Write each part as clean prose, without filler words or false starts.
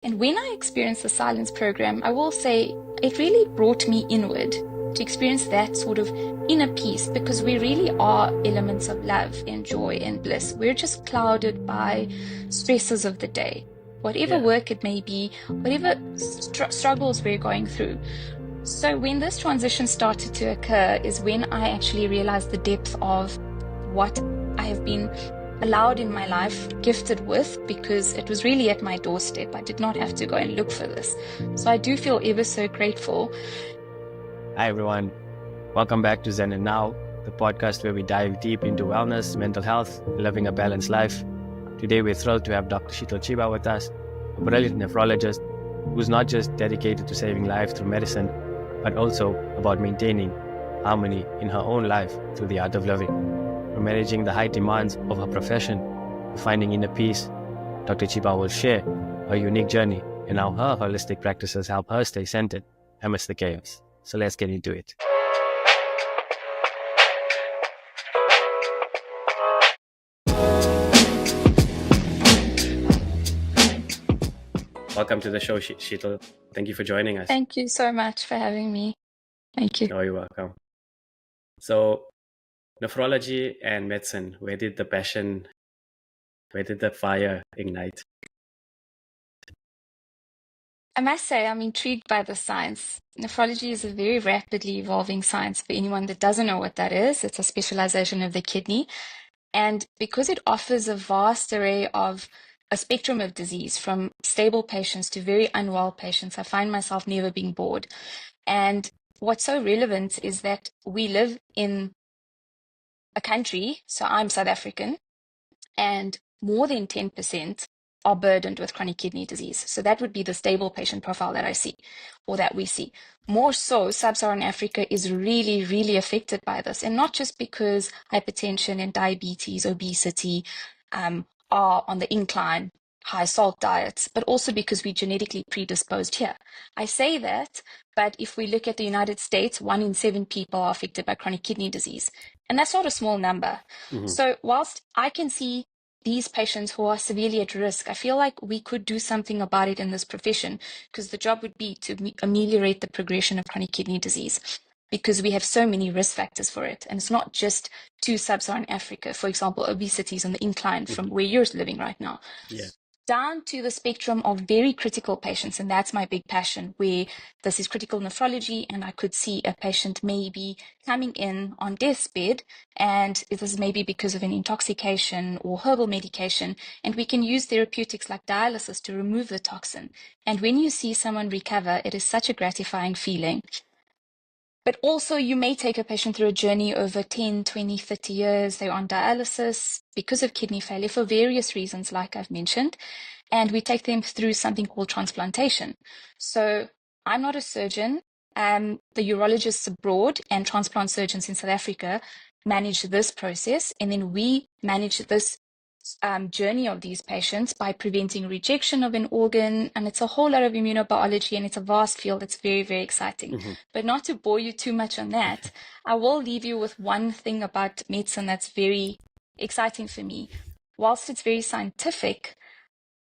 And when I experienced the silence program, I will say it really brought me inward to experience that sort of inner peace, because we really are elements of love and joy and bliss. We're just clouded by stresses of the day, whatever work it may be, whatever struggles we're going through. So when this transition started to occur is when I actually realized the depth of what I have been allowed in my life, gifted with, because it was really at my doorstep. I did not have to go and look for this. So I do feel ever so grateful. Hi everyone, welcome back to Zen and Now, the podcast where we dive deep into wellness, mental health, and living a balanced life. Today we're thrilled to have Dr. Sheetal Chiba with us, a brilliant nephrologist who's not just dedicated to saving lives through medicine, but also about maintaining harmony in her own life through the art of living. From managing the high demands of her profession to finding inner peace, Dr. Chiba will share her unique journey and how her holistic practices help her stay centered amidst the chaos. So let's get into it. Welcome to the show, Sheetal. Thank you for joining us. Thank you so much for having me. Thank you. Oh, you're welcome. So, nephrology and medicine, where did the fire ignite? I must say, I'm intrigued by the science. Nephrology is a very rapidly evolving science. For anyone that doesn't know what that is, it's a specialization of the kidney. And because it offers a vast array of a spectrum of disease, from stable patients to very unwell patients, I find myself never being bored. And what's so relevant is that we live in a country, so I'm South African, and more than 10% are burdened with chronic kidney disease. So that would be the stable patient profile that I see, or that we see. More so, sub-Saharan Africa is really, really affected by this. And not just because hypertension and diabetes, obesity are on the incline, high salt diets, but also because we're genetically predisposed here. I say that, but if we look at the United States, 1 in 7 people are affected by chronic kidney disease. And that's not a small number. Mm-hmm. So whilst I can see these patients who are severely at risk, I feel like we could do something about it in this profession, because the job would be to ameliorate the progression of chronic kidney disease, because we have so many risk factors for it. And it's not just to sub-Saharan Africa. For example, obesity is on the incline from where you're living right now. Yeah. Down to the spectrum of very critical patients, and that's my big passion, where this is critical nephrology, and I could see a patient maybe coming in on death's bed, and this is maybe because of an intoxication or herbal medication, and we can use therapeutics like dialysis to remove the toxin. And when you see someone recover, it is such a gratifying feeling. But also, you may take a patient through a journey over 10, 20, 30 years. They're on dialysis because of kidney failure for various reasons, like I've mentioned. And we take them through something called transplantation. So I'm not a surgeon. The urologists abroad and transplant surgeons in South Africa manage this process. And then we manage this journey of these patients by preventing rejection of an organ. And it's a whole lot of immunobiology, and it's a vast field. It's very, very exciting. Mm-hmm. But not to bore you too much on that, I will leave you with one thing about medicine that's very exciting for me. Whilst it's very scientific,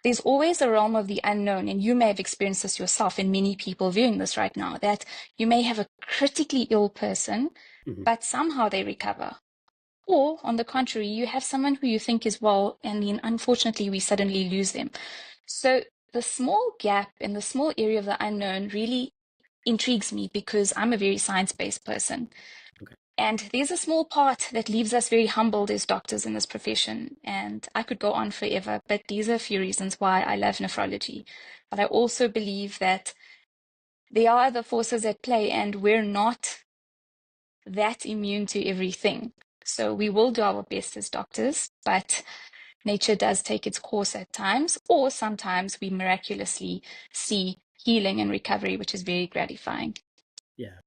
there's always a realm of the unknown, and you may have experienced this yourself, and many people viewing this right now, that you may have a critically ill person, but somehow they recover. Or, on the contrary, you have someone who you think is well, and then unfortunately we suddenly lose them. So the small gap in the small area of the unknown really intrigues me, because I'm a very science-based person. Okay. And there's a small part that leaves us very humbled as doctors in this profession. And I could go on forever, but these are a few reasons why I love nephrology. But I also believe that there are other forces at play, and we're not that immune to everything. So we will do our best as doctors, but nature does take its course at times, or sometimes we miraculously see healing and recovery, which is very gratifying. Yeah.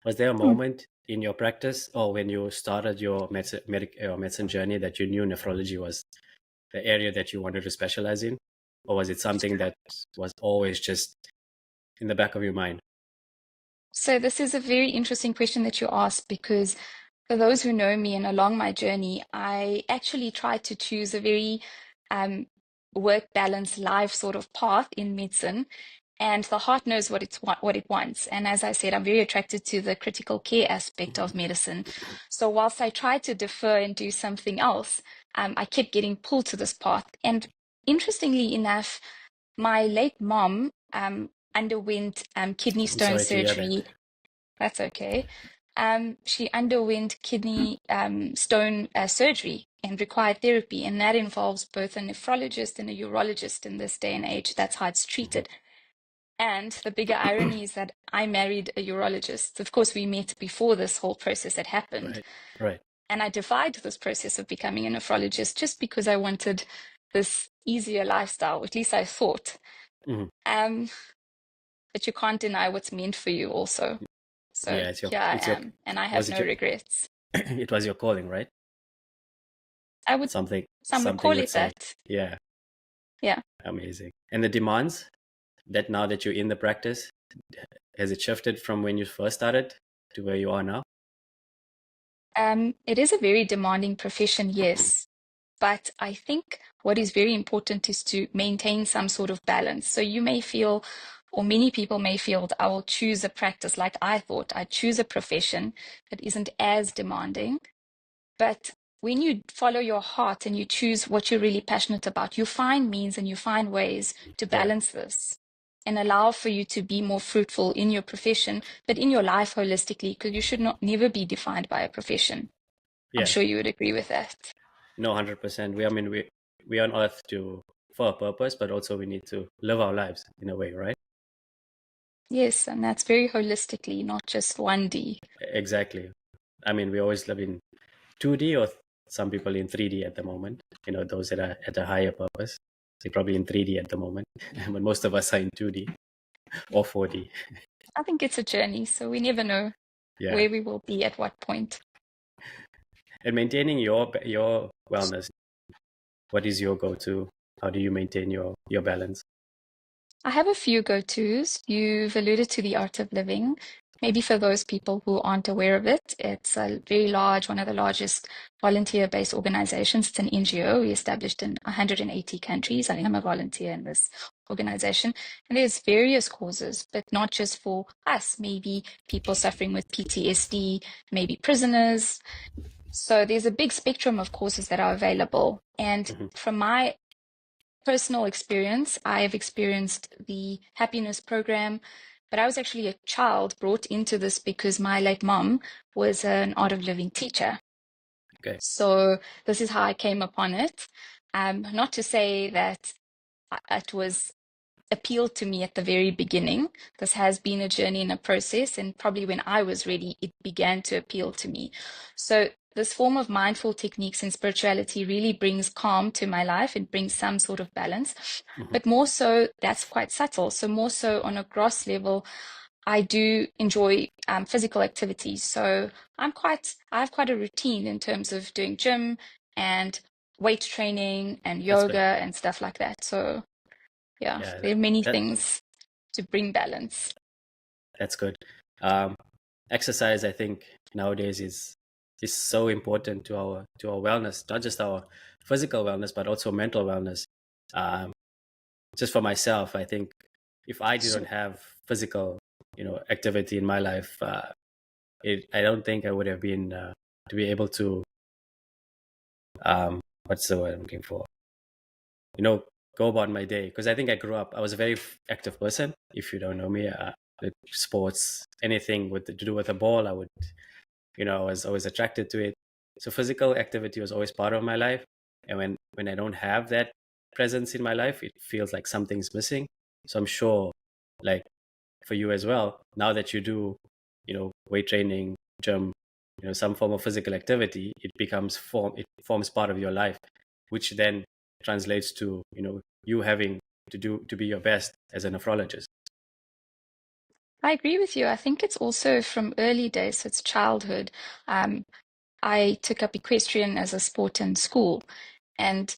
Was there a moment in your practice or when you started your medicine journey that you knew nephrology was the area that you wanted to specialize in? Or was it something that was always just in the back of your mind? So this is a very interesting question that you asked, because for those who know me and along my journey, I actually tried to choose a very work balance life sort of path in medicine, and the heart knows what it wants. And as I said, I'm very attracted to the critical care aspect of medicine. So whilst I tried to defer and do something else, I kept getting pulled to this path. And interestingly enough, my late mom underwent kidney I'm stone sorry to hear that. surgery. That's okay. She underwent kidney stone surgery and required therapy, and that involves both a nephrologist and a urologist in this day and age. That's how it's Mhm. treated. And the bigger irony is that I married a urologist. Of course, we met before this whole process had happened. Right, right. And I defied this process of becoming a nephrologist just because I wanted this easier lifestyle, at least I thought. Mhm. Um, but you can't deny what's meant for you also. So Yeah, here I it's your, am, and I have was it no your, regrets. it was your calling, right? I would, Something, some would something call you would it say. that. Yeah, Yeah. amazing. And the demands that now that you're in the practice, has it shifted from when you first started to where you are now? It is a very demanding profession, yes. But I think what is very important is to maintain some sort of balance. So you may feel, or many people may feel, that I will choose a practice like I thought. I choose a profession that isn't as demanding. But when you follow your heart and you choose what you're really passionate about, you find means and you find ways to Yeah, balance this and allow for you to be more fruitful in your profession, but in your life holistically, because you should not never be defined by a profession. I'm yeah. sure you would agree with that. No, 100%. I mean, we are on earth to for a purpose, but also we need to live our lives in a way, right? Yes, and that's very holistically, not just 1D. Exactly. I mean, we always live in 2D or some people in 3D at the moment. Those that are at a higher purpose, they're probably in 3D at the moment, but most of us are in 2D or 4D. I think it's a journey, so we never know Yeah. where we will be at what point. And maintaining your wellness, what is your go-to? How do you maintain your balance? I have a few go-tos. You've alluded to the art of living. Maybe for those people who aren't aware of it, it's a very large, one of the largest volunteer-based organizations. It's an NGO. We established in 180 countries. I am a volunteer in this organization. And there's various causes, but not just for us, maybe people suffering with PTSD, maybe prisoners. So there's a big spectrum of courses that are available. And Hmm. from my personal experience, I've experienced the happiness program, but I was actually a child brought into this because my late mom was an art of living teacher. Okay. So this is how I came upon it. Not to say that it was appealed to me at the very beginning. This has been a journey and a process, and probably when I was ready, it began to appeal to me. So this form of mindful techniques and spirituality really brings calm to my life. It brings some sort of balance, Hmm. but more so, that's quite subtle. So more so on a gross level, I do enjoy physical activities. So I have quite a routine in terms of doing gym and weight training and That's good. yoga and stuff like that. So yeah, Yeah, there are many that things to bring balance. that's good. Um, Exercise, I think nowadays is so important to our wellness, not just our physical wellness, but also mental wellness. Um, just for myself, I think if I didn't have physical, activity in my life, I don't think I would have been to be able to what's the word I'm looking for? You know, go about my day because I think I was a very active person. If you don't know me, with sports, anything with to do with a ball, I was always attracted to it. So physical activity was always part of my life. And when I don't have that presence in my life, it feels like something's missing. So I'm sure, like for you as well, now that you do, weight training, gym, some form of physical activity, it forms part of your life, which then translates to, you having to be your best as a nephrologist. I agree with you. I think it's also from early days, so it's childhood. Um, I took up equestrian as a sport in school, and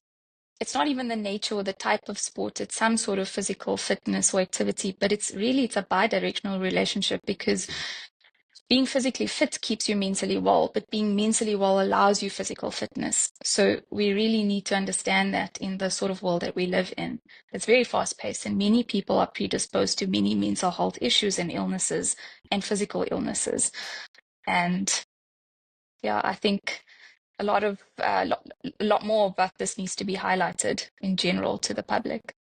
it's not even the nature or the type of sport, it's some sort of physical fitness or activity, but it's a bi-directional relationship because being physically fit keeps you mentally well, but being mentally well allows you physical fitness. So we really need to understand that in the sort of world that we live in. It's very fast paced, and many people are predisposed to many mental health issues and illnesses and physical illnesses. And yeah, I think a lot more about this needs to be highlighted in general to the public.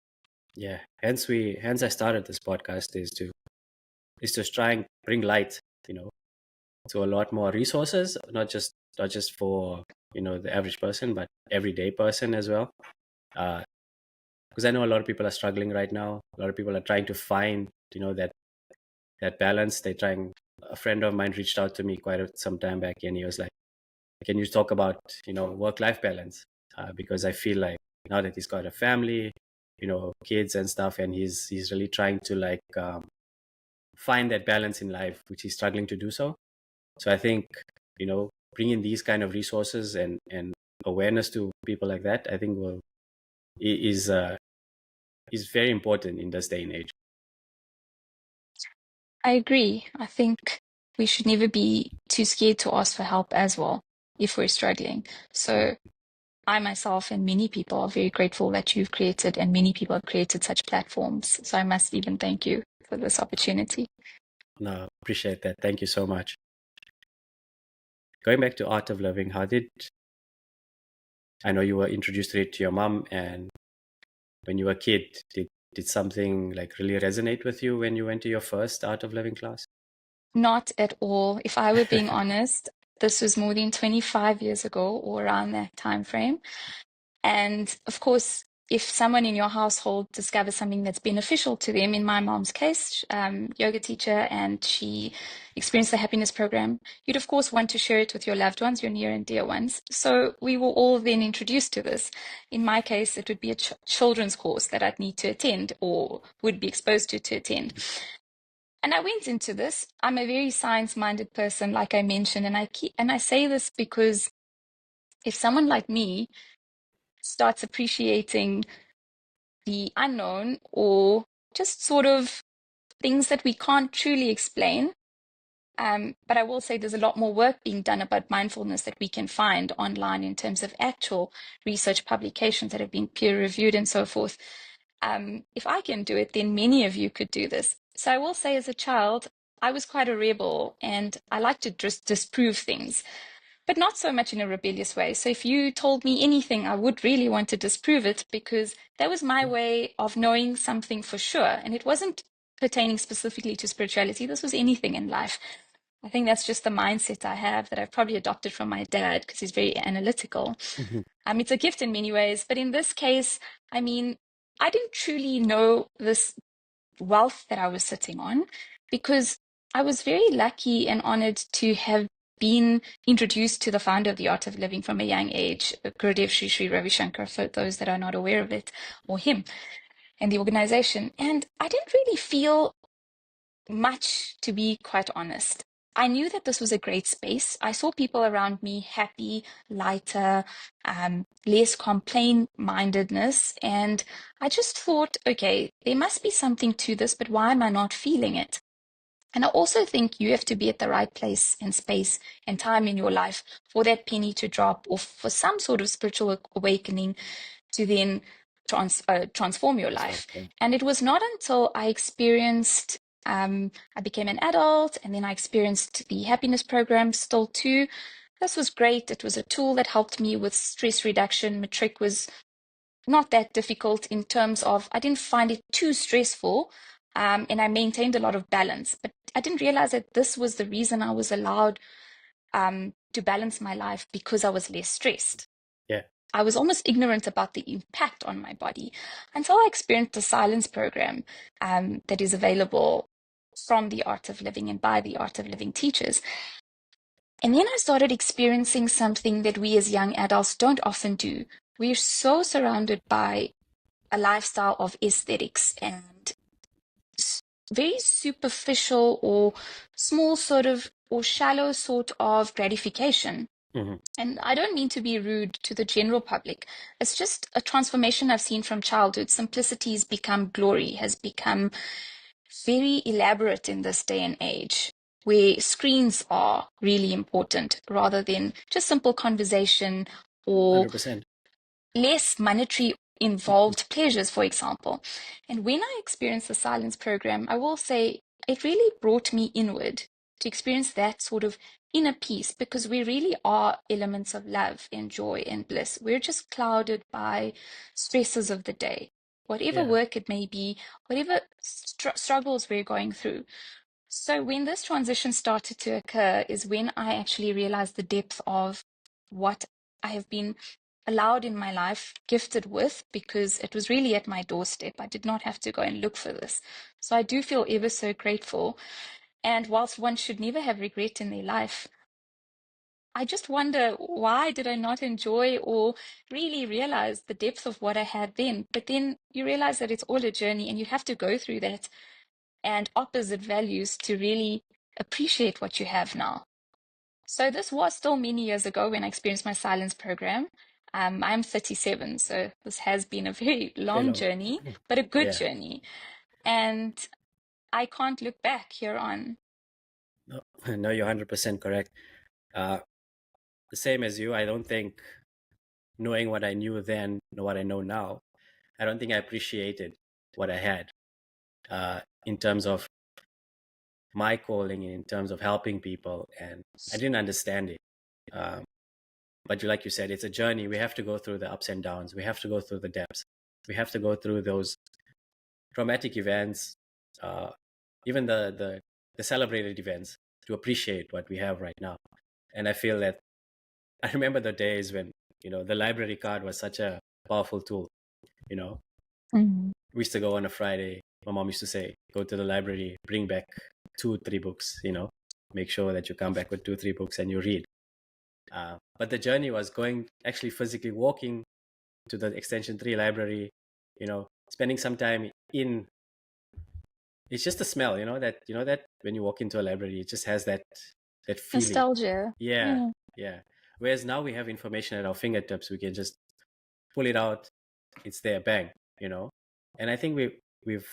Yeah. Hence I started this podcast is to try and bring light, to a lot more resources, not just for the average person, but everyday person as well. Because I know a lot of people are struggling right now. A lot of people are trying to find that balance. They trying. A friend of mine reached out to me some time back, and he was like, "Can you talk about work-life balance?" Because I feel like now that he's got a family, kids and stuff, and he's really trying to find that balance in life, which he's struggling to do so. So I think bringing these kind of resources and awareness to people like that, I think is very important in this day and age. I agree. I think we should never be too scared to ask for help as well if we're struggling. So I myself and many people are very grateful that you've created, and many people have created such platforms. So I must even thank you for this opportunity. No, appreciate that. Thank you so much. Going back to Art of Living, I know you were introduced to it to your mom, and when you were a kid, did something like really resonate with you when you went to your first Art of Living class? Not at all. If I were being honest, this was more than 25 years ago or around that time frame. And of course, if someone in your household discovers something that's beneficial to them, in my mom's case, yoga teacher, and she experienced the happiness program, you'd of course want to share it with your loved ones, your near and dear ones. So we were all then introduced to this. In my case, it would be a children's course that I'd need to attend or would be exposed to attend. And I went into this. I'm a very science-minded person, like I mentioned, and I say this because if someone like me starts appreciating the unknown or just sort of things that we can't truly explain. But I will say there's a lot more work being done about mindfulness that we can find online in terms of actual research publications that have been peer reviewed and so forth. If I can do it, then many of you could do this. So I will say as a child, I was quite a rebel and I like to just disprove things, but not so much in a rebellious way. So if you told me anything, I would really want to disprove it because that was my way of knowing something for sure. And it wasn't pertaining specifically to spirituality. This was anything in life. I think that's just the mindset I have that I've probably adopted from my dad because he's very analytical. It's a gift in many ways. But in this case, I mean, I didn't truly know this wealth that I was sitting on because I was very lucky and honored to have been introduced to the founder of the Art of Living from a young age, Gurudev Sri Ravi Shankar, for those that are not aware of it, or him and the organization. And I didn't really feel much, to be quite honest. I knew that this was a great space. I saw people around me happy, lighter, less complain-mindedness. And I just thought, okay, there must be something to this, but why am I not feeling it? And I also think you have to be at the right place and space and time in your life for that penny to drop or for some sort of spiritual awakening to then transform your life. Okay. And it was not until I experienced, I became an adult and then I experienced the happiness program still too. This was great. It was a tool that helped me with stress reduction. Matric was not that difficult in terms of I didn't find it too stressful, and I maintained a lot of balance. But I didn't realize that this was the reason I was allowed to balance my life because I was less stressed. Yeah. I was almost ignorant about the impact on my body until I experienced the silence program that is available from the Art of Living and by the Art of Living teachers. And then I started experiencing something that we as young adults don't often do. We're so surrounded by a lifestyle of aesthetics and very superficial or small sort of or shallow sort of gratification. Mm-hmm. And I don't mean to be rude to the general public. It's just a transformation I've seen from childhood. Simplicity has become glory, has become very elaborate in this day and age. where screens are really important rather than just simple conversation or 100%. less monetary involved pleasures, for example. And when I experienced the silence program, I will say it really brought me inward to experience that sort of inner peace, because we really are elements of love and joy and bliss. We're just clouded by stresses of the day, whatever Yeah. work it may be, whatever struggles we're going through. So when this transition started to occur is when I actually realized the depth of what I have been allowed in my life, gifted with, because it was really at my doorstep. I did not have to go and look for this. So I do feel ever so grateful. And whilst one should never have regret in their life, I just wonder, why did I not enjoy or really realize the depth of what I had then? But then you realize that it's all a journey and you have to go through that and opposite values to really appreciate what you have now. So this was still many years ago when I experienced my silence program. I'm 37, so this has been a very Very long long. journey, but a good Yeah. journey. And I can't look back here on. No, no, you're 100% correct. Uh, the same as you, I don't think knowing what I knew then, know what I know now, I don't think I appreciated what I had in terms of my calling, in terms of helping people, and I didn't understand it. Um, but like you said, it's a journey. We have to go through the ups and downs. We have to go through the depths. We have to go through those traumatic events, uh, even the celebrated events, to appreciate what we have right now. And I feel that I remember the days when the library card was such a powerful tool. You know, Mhm. we used to go on a Friday. My mom used to say, "Go to the library, bring back 2-3 books. Make sure that you come back with 2-3 books and you read." But the journey was going, actually physically walking to the Extension 3 library, spending some time in. It's just the smell, that when you walk into a library, it just has that feeling. Nostalgia. Yeah, Yeah. yeah. Whereas now we have information at our fingertips, we can just pull it out. It's there, bang, And I think we've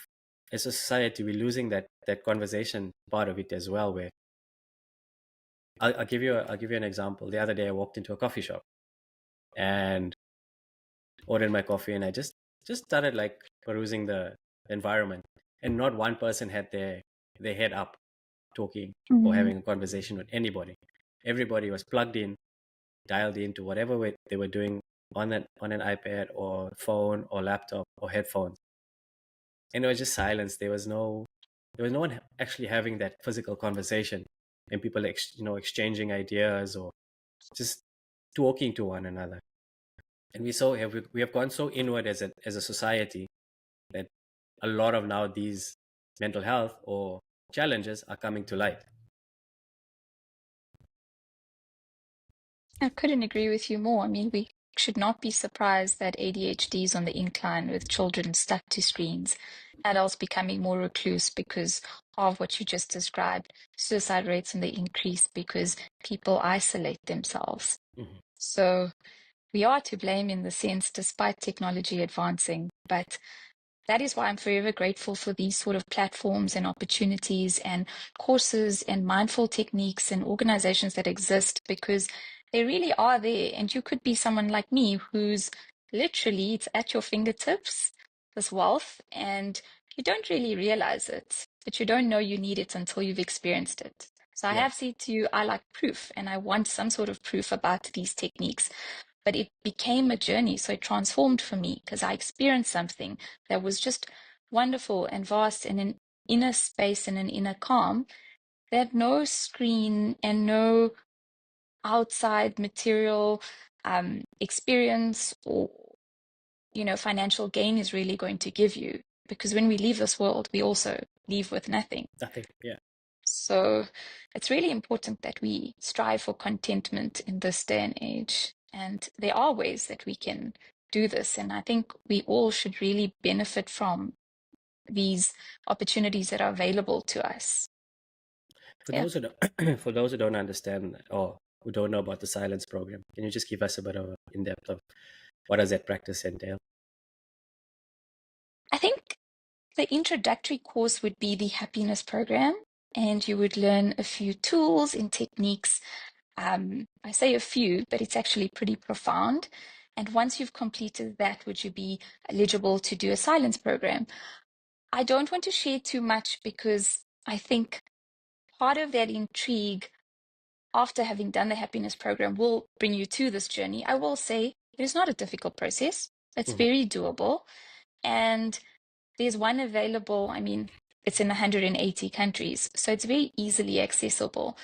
as a society, we're losing that conversation part of it as well. Where I'll give you an example. The other day, I walked into a coffee shop and ordered my coffee, and I just started like perusing the environment, and not one person had their head up talking or Mhm. having a conversation with anybody. Everybody was plugged in, dialed into whatever they were doing on an iPad or phone or laptop or headphones, and it was just silence. There was no one actually having that physical conversation, and people exchanging ideas or just talking to one another. And we have gone so inward as a society that a lot of now these mental health or challenges are coming to light. I couldn't agree with you more. I mean, we should not be surprised that ADHD is on the incline with children stuck to screens, adults becoming more recluse because of what you just described, suicide rates on the increase because people isolate themselves. Mhm. So we are to blame in the sense, despite technology advancing, but that is why I'm forever grateful for these sort of platforms and opportunities and courses and mindful techniques and organizations that exist, because they really are there. And you could be someone like me who's literally, it's at your fingertips, this wealth, and you don't really realize it, but you don't know you need it until you've experienced it. So I Yeah. have said to you, I like proof and I want some sort of proof about these techniques. But it became a journey. So it transformed for me because I experienced something that was just wonderful and vast and an inner space and an inner calm that no screen and no outside material experience or financial gain is really going to give you. Because when we leave this world, we also leave with nothing. Nothing. Yeah. So it's really important that we strive for contentment in this day and age. And there are ways that we can do this. And I think we all should really benefit from these opportunities that are available to us. For Yeah. those who don't, for those who don't understand or who don't know about the silence program, can you just give us a bit of in depth of what does that practice entail? I think the introductory course would be the happiness program. and you would learn a few tools and techniques. I say a few, but it's actually pretty profound. And once you've completed that, would you be eligible to do a silence program? I don't want to share too much because I think part of that intrigue after having done the happiness program will bring you to this journey. I will say it is not a difficult process. It's Mhm. very doable. And there's one available, I mean, it's in 180 countries, so it's very easily accessible.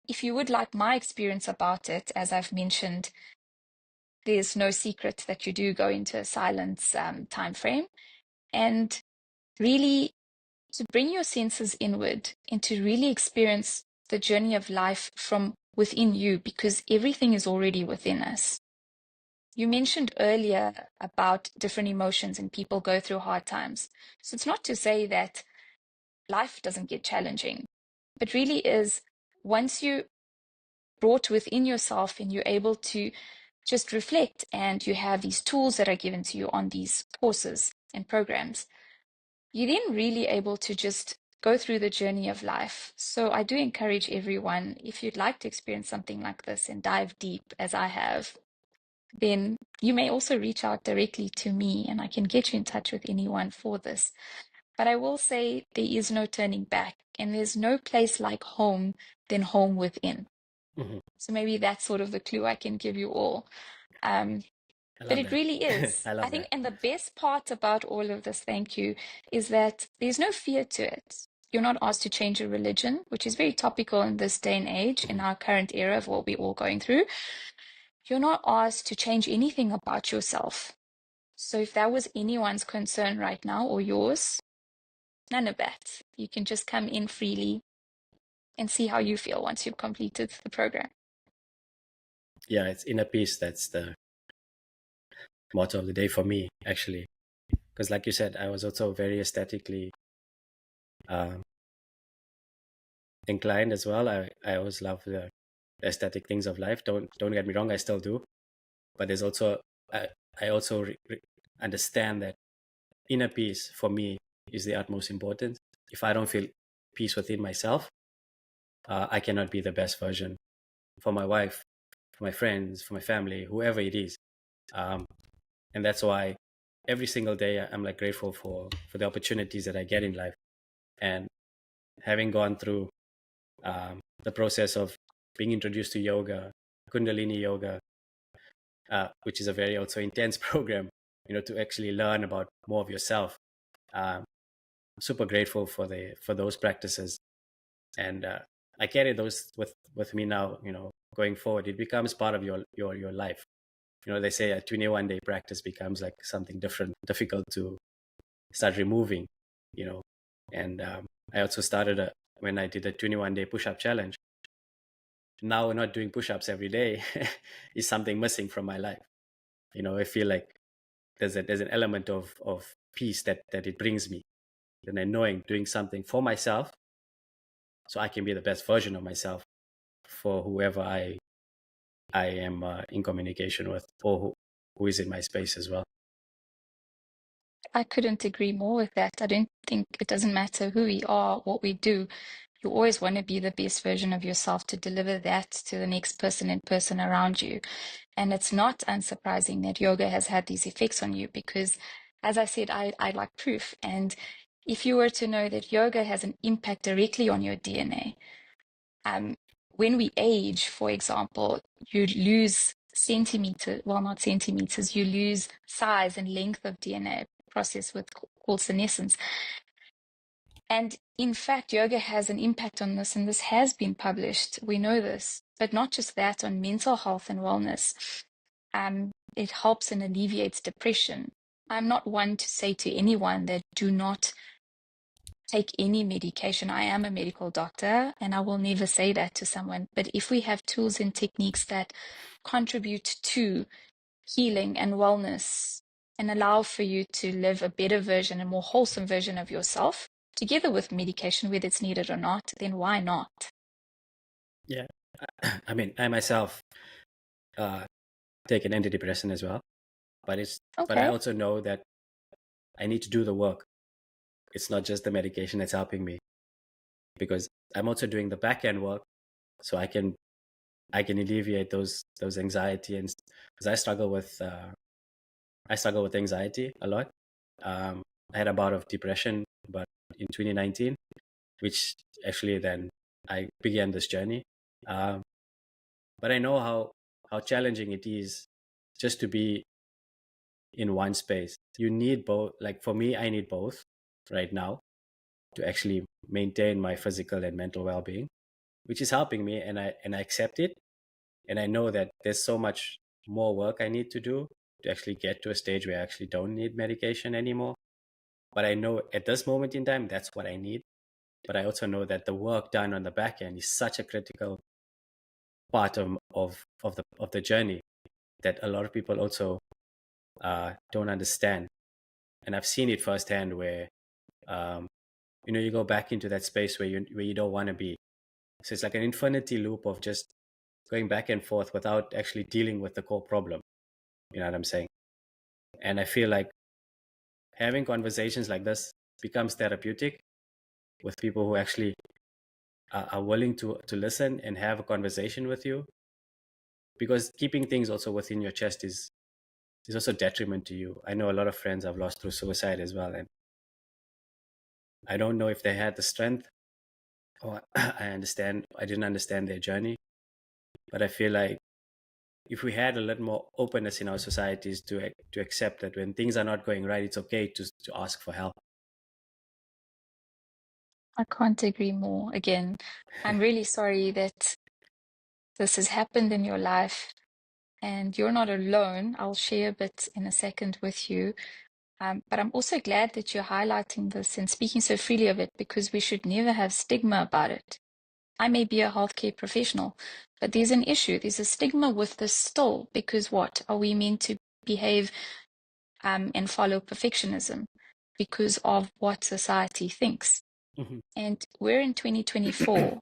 If you would like my experience about it, as I've mentioned, there's no secret that you do go into a silence time frame. And really to bring your senses inward and to really experience the journey of life from within you, because everything is already within us. You mentioned earlier about different emotions and people go through hard times. So it's not to say that life doesn't get challenging, but really is once you brought within yourself and you're able to just reflect and you have these tools that are given to you on these courses and programs, you're then really able to just go through the journey of life. So I do encourage everyone, if you'd like to experience something like this and dive deep as I have, then you may also reach out directly to me and I can get you in touch with anyone for this. But I will say there is no turning back and there's no place like home than home within. Mhm. So maybe that's sort of the clue I can give you all. Um, I but love it that. really is. I I love think, that. and the best part about all of this, thank you, is that there's no fear to it. You're not asked to change your religion, which is very topical in this day and age, in Mhm. our current era of what we're all going through. You're not asked to change anything about yourself. So if that was anyone's concern right now or yours, none of that. You can just come in freely and see how you feel once you've completed the program. Yeah, it's inner peace. That's the motto of the day for me, actually. Because, like you said, I was also very aesthetically um, inclined as well. I always love the aesthetic things of life. Don't get me wrong, I still do. But there's also I also understand that inner peace for me is the utmost important. If I don't feel peace within myself, I cannot be the best version for my wife, for my friends, for my family, whoever it is. Um, and that's why every single day I'm like grateful for the opportunities that I get in life. And having gone through the process of being introduced to yoga, Kundalini yoga, which is a very also intense program, to actually learn about more of yourself. I'm super grateful for those practices, and I carry those with me now. Going forward, it becomes part of your life. They say a 21-day practice becomes like something difficult to start removing. You know, and I also started when I did a 21-day push-up challenge. Now not doing push-ups every day is something missing from my life. I feel like there's an element of peace that it brings me, and then knowing doing something for myself so I can be the best version of myself for whoever I am in communication with, or who is in my space as well. I couldn't agree more with that. I don't think it doesn't matter who we are, what we do. You always want to be the best version of yourself to deliver that to the next person and person around you. And it's not unsurprising that yoga has had these effects on you because, as I said, I like proof. And if you were to know that yoga has an impact directly on your DNA, when we age, for example, you lose well, not centimeters, you lose size and length of DNA, process called senescence. And in fact, yoga has an impact on this, and this has been published. We know this, but not just that, on mental health and wellness. It helps and alleviates depression. I'm not one to say to anyone that do not take any medication. I am a medical doctor, and I will never say that to someone. But if we have tools and techniques that contribute to healing and wellness and allow for you to live a better version, a more wholesome version of yourself, together with medication, whether it's needed or not, then why not? Yeah, I mean, I myself uh, take an antidepressant as well, but I Okay. also know that I need to do the work. It's not just the medication that's helping me. because I'm also doing the back end work, so I can alleviate those anxiety, and because I struggle with anxiety a lot. I had a bout of depression, but in 2019, which actually then I began this journey. Um, but I know how challenging it is just to be in one space. You need both. Like for me, I need both right now to actually maintain my physical and mental well-being, which is helping me, and I accept it, and I know that there's so much more work I need to do to actually get to a stage where I actually don't need medication anymore. But I know at this moment in time that's what I need. But I also know that the work done on the back end is such a critical part of the journey that a lot of people also don't understand. And I've seen it firsthand where um, you go back into that space where you don't want to be. So it's like an infinity loop of just going back and forth without actually dealing with the core problem. You know what I'm saying? And I feel like having conversations like this becomes therapeutic with people who actually are willing to listen and have a conversation with you, because keeping things also within your chest is also detriment to you. I know a lot of friends I've lost through suicide as well, and I don't know if they had the strength, or I didn't understand their journey, but I feel like if we had a little more openness in our societies to accept that when things are not going right, it's okay to ask for help. I can't agree more. Again, I'm really sorry that this has happened in your life, and you're not alone. I'll share a bit in a second with you. But I'm also glad that you're highlighting this and speaking so freely of it, because we should never have stigma about it. I may be a healthcare professional, but there's an issue. There's a stigma with this still, because what? Are we meant to behave and follow perfectionism because of what society thinks? Mhm. And we're in 2024.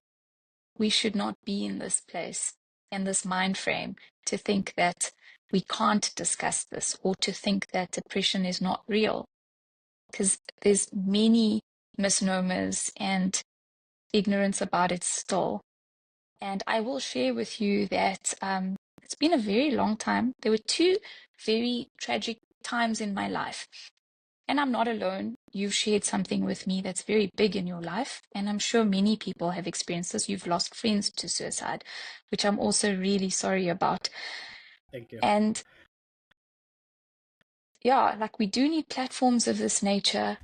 We should not be in this place and this mind frame to think that we can't discuss this, or to think that depression is not real, because there's many misnomers and ignorance about it still. And I will share with you that it's been a very long time. There were two very tragic times in my life. And I'm not alone. You've shared something with me that's very big in your life. And I'm sure many people have experienced this. You've lost friends to suicide, which I'm also really sorry about. Thank you. And yeah, like we do need platforms of this nature,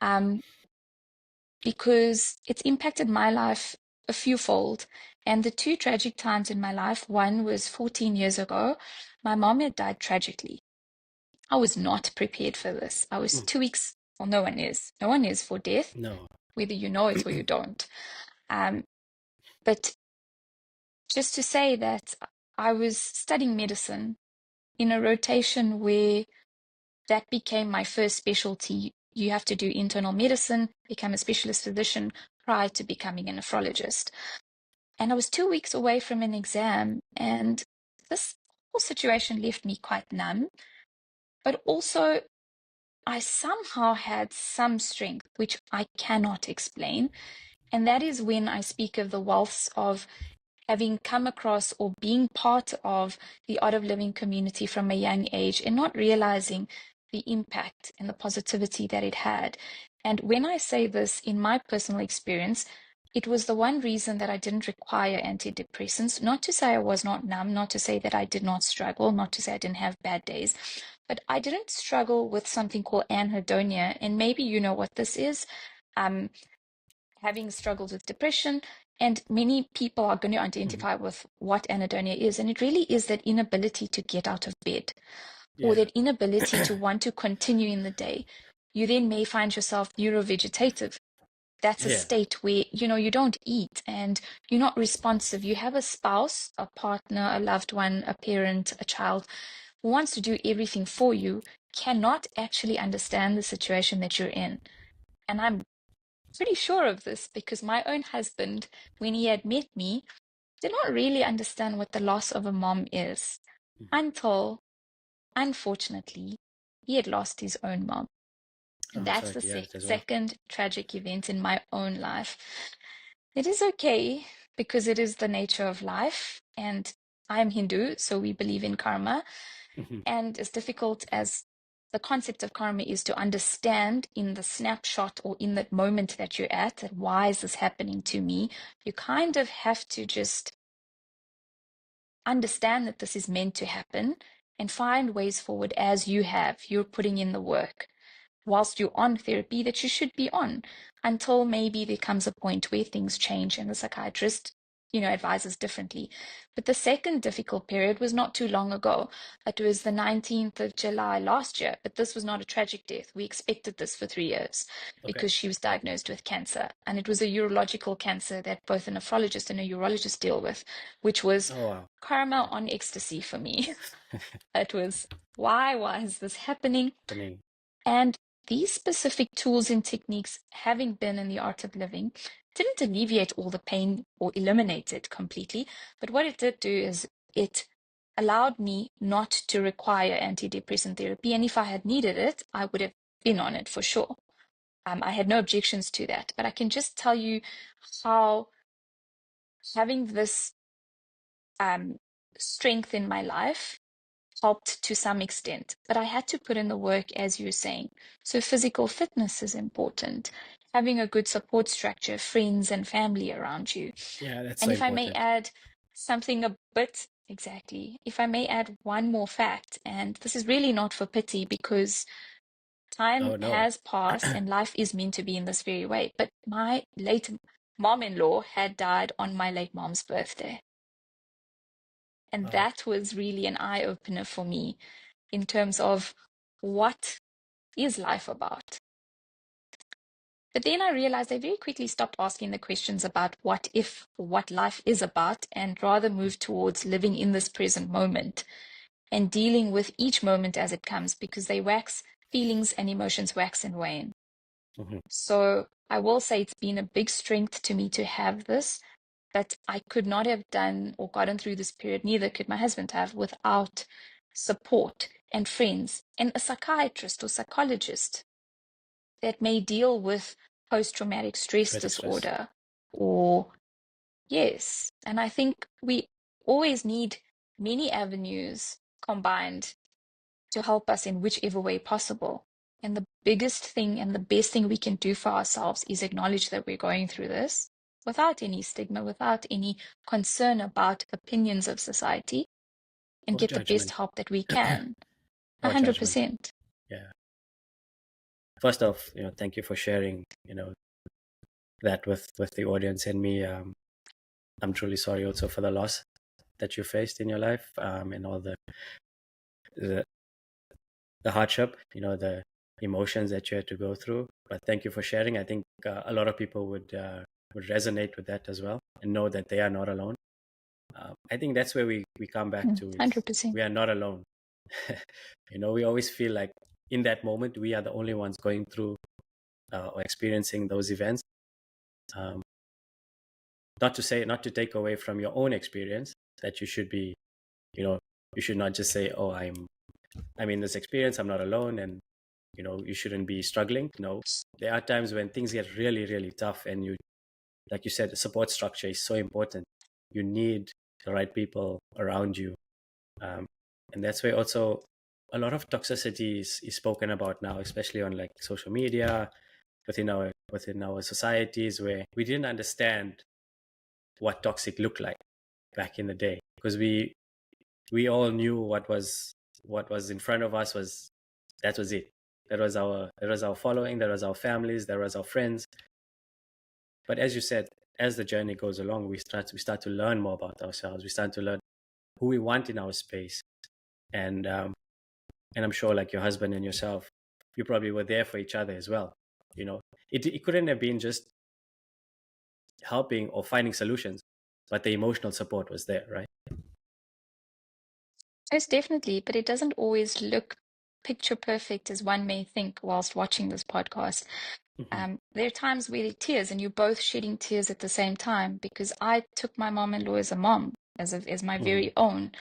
um, because it's impacted my life a fewfold. And the two tragic times in my life, one was 14 years ago. My mom had died tragically. I was not prepared for this. I was Mm. 2 weeks, well, no one is. No one is for death, No. whether you know it or you don't. Um, but just to say that I was studying medicine in a rotation where that became my first specialty. You have to do internal medicine, become a specialist physician prior to becoming a nephrologist. And I was 2 weeks away from an exam, and this whole situation left me quite numb. But also, I somehow had some strength, which I cannot explain. And that is when I speak of the wealths of having come across or being part of the Art of Living community from a young age, and not realizing the impact and the positivity that it had. And when I say this, in my personal experience, it was the one reason that I didn't require antidepressants. Not to say I was not numb, not to say that I did not struggle, not to say I didn't have bad days, but I didn't struggle with something called anhedonia. And maybe you know what this is. Um, Having struggled with depression, and many people are going to Mhm. identify with what anhedonia is. And it really is that inability to get out of bed, or Yeah. that inability to want to continue in the day. You then may find yourself neurovegetative. That's a Yeah. state where, you don't eat and you're not responsive. You have a spouse, a partner, a loved one, a parent, a child who wants to do everything for you, cannot actually understand the situation that you're in. And I'm pretty sure of this because my own husband, when he had met me, did not really understand what the loss of a mom is Mhm. until, unfortunately, he had lost his own mom. Oh, And I'm that's sorry the to hear that as well. second tragic event in my own life. It is okay because it is the nature of life. And I am Hindu, so we believe in karma. Mhm. And as difficult as the concept of karma is to understand in the snapshot or in that moment that you're at, that why is this happening to me? You kind of have to just understand that this is meant to happen and find ways forward as you have. You're putting in the work whilst you're on therapy that you should be on until maybe there comes a point where things change and the psychiatrist, advises differently. But the second difficult period was not too long ago. It was the 19th of July last year, but this was not a tragic death. We expected this for 3 years Okay. because she was diagnosed with cancer, and it was a urological cancer that both a nephrologist and a urologist deal with, which was Oh wow. karma on ecstasy for me. It was, why is this happening? Happening. And these specific tools and techniques, having been in the art of living, didn't alleviate all the pain or eliminate it completely. But what it did do is it allowed me not to require antidepressant therapy. And if I had needed it, I would have been on it for sure. I had no objections to that. But I can just tell you how having this strength in my life helped to some extent, but I had to put in the work, as you're saying. So physical fitness is important. Having a good support structure, friends and family around you. Yeah, that's so And if I may important. add something a bit, exactly, if I may add one more fact, and this is really not for pity because time Oh no. has passed and life is meant to be in this very way. But my late mom-in-law had died on my late mom's birthday. And Wow. that was really an eye-opener for me in terms of what is life about. But then I realized I very quickly stopped asking the questions about what if, or what life is about, and rather moved towards living in this present moment and dealing with each moment as it comes, because feelings and emotions wax and wane. Mhm. So I will say it's been a big strength to me to have this, but I could not have done or gotten through this period, neither could my husband have, without support and friends and a psychiatrist or psychologist that may deal with post-traumatic stress Traumatic stress. disorder or yes. And I think we always need many avenues combined to help us in whichever way possible. And the biggest thing and the best thing we can do for ourselves is acknowledge that we're going through this without any stigma, without any concern about opinions of society, and Or get the best judgment. help that we can. Or judgment. 100%. Yeah. First off, thank you for sharing, that with the audience and me. I'm truly sorry also for the loss that you faced in your life, and all the the hardship, the emotions that you had to go through. But thank you for sharing. I think a lot of people would resonate with that as well and know that they are not alone. I think that's where we come back to is 100%. we are not alone. We always feel like in that moment we are the only ones going through or experiencing those events. Um, not to take away from your own experience that you should be, you should not just say, oh, I'm in this experience, I'm not alone, and you shouldn't be struggling. No, there are times when things get really, really tough, and like you said, the support structure is so important. You need the right people around you, um, and that's where also a lot of toxicity is spoken about now, especially on like social media, within our societies, where we didn't understand what toxic looked like back in the day, because we all knew what was in front of us that was it. That was our following, that was our families, that was our friends. But as you said, as the journey goes along, we start to learn more about ourselves. We start to learn who we want in our space, and I'm sure, like your husband and yourself, you probably were there for each other as well. It couldn't have been just helping or finding solutions, but the emotional support was there, right? Most definitely, but it doesn't always look picture perfect as one may think whilst watching this podcast. Hmm. There are times where there are tears and you're both shedding tears at the same time because I took my mom-in-law as a mom, as my Hmm. very own.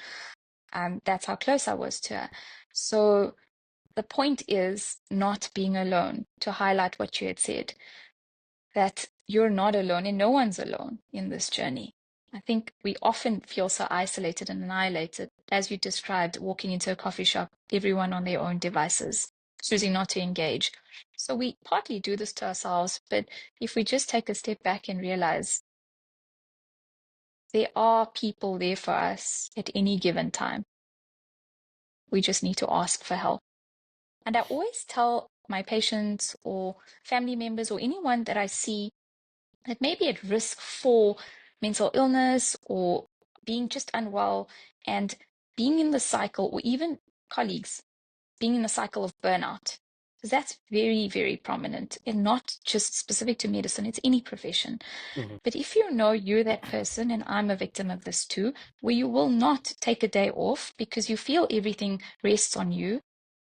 That's how close I was to her. So the point is not being alone, to highlight what you had said, that you're not alone and no one's alone in this journey. I think we often feel so isolated and annihilated, as you described, walking into a coffee shop, everyone on their own devices, choosing not to engage. So we partly do this to ourselves, but if we just take a step back and realize there are people there for us at any given time, we just need to ask for help. And I always tell my patients or family members or anyone that I see that may be at risk for mental illness or being just unwell and being in the cycle, or even colleagues being in the cycle of burnout. Because that's very, very prominent and not just specific to medicine, it's any profession. Mm-hmm. But if you know you're that person, and I'm a victim of this too, where you will not take a day off because you feel everything rests on you,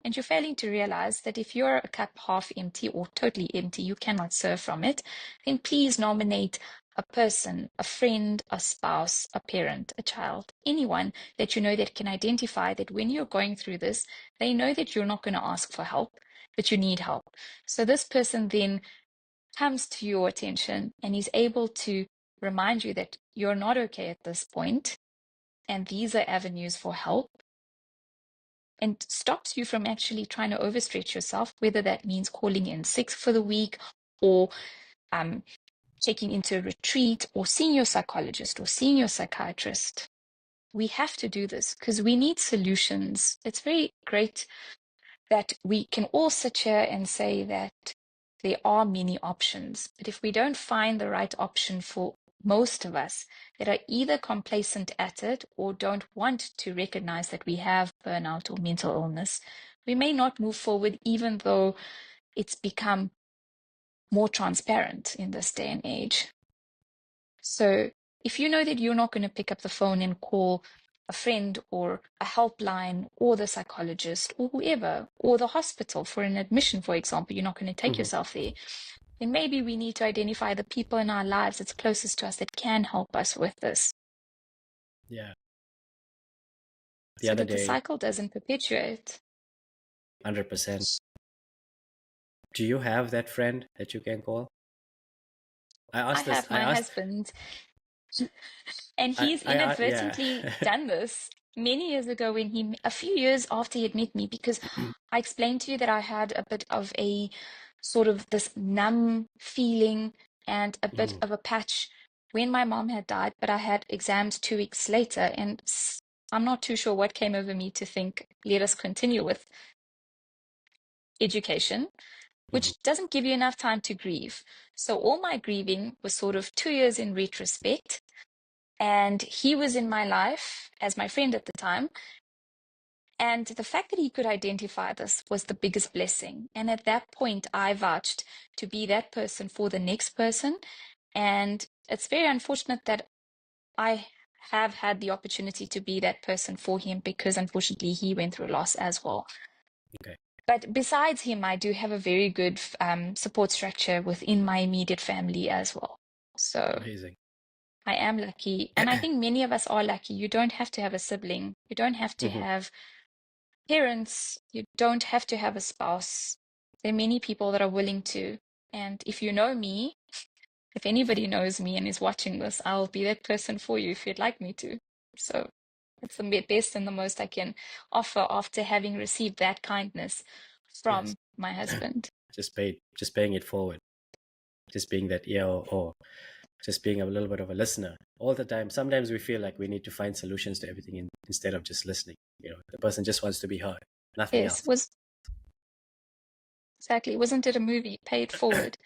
and you're failing to realize that if you're a cup half empty or totally empty, you cannot serve from it, then please nominate a person, a friend, a spouse, a parent, a child, anyone that you know that can identify that when you're going through this, they know that you're not going to ask for help, but you need help. So this person then comes to your attention and is able to remind you that you're not okay at this point, and these are avenues for help, and stops you from actually trying to overstretch yourself, whether that means calling in sick for the week or checking into a retreat or seeing your psychologist or seeing your psychiatrist. We have to do this because we need solutions. It's very great that we can all sit here and say that there are many options, but if we don't find the right option for most of us that are either complacent at it or don't want to recognize that we have burnout or mental illness, we may not move forward, even though it's become more transparent in this day and age. So if you know that you're not going to pick up the phone and call a friend or a helpline or the psychologist or whoever, or the hospital for an admission, for example, you're not going to take Mm-hmm. yourself there, then maybe we need to identify the people in our lives that's closest to us that can help us with this, Yeah. The so other that the day, cycle doesn't perpetuate. 100%. Do you have that friend that you can call? I I asked this. have my husband, and he's Yeah. inadvertently done this many years ago when a few years after he had met me, because I explained to you that I had a bit of a sort of this numb feeling and a bit Mhm. of a patch when my mom had died, but I had exams 2 weeks later, and I'm not too sure what came over me to think, let us continue with education, Mhm. which doesn't give you enough time to grieve. So all my grieving was sort of 2 years in retrospect. And he was in my life as my friend at the time. And the fact that he could identify this was the biggest blessing. And at that point, I vouched to be that person for the next person. And it's very unfortunate that I have had the opportunity to be that person for him, because unfortunately he went through loss as well. Okay. But besides him, I do have a very good support structure within my immediate family as well. So Amazing. I am lucky, and I think many of us are lucky. You don't have to have a sibling. You don't have to Mhm. have parents. You don't have to have a spouse. There are many people that are willing to. And if you know me, if anybody knows me and is watching this, I'll be that person for you if you'd like me to. So it's the best and the most I can offer after having received that kindness Yes. from my husband. Just paying it forward. Just being that ear, or just being a little bit of a listener all the time. Sometimes we feel like we need to find solutions to everything instead of just listening. The person just wants to be heard, nothing Yes, else. was exactly. Wasn't it a movie? Pay it forward.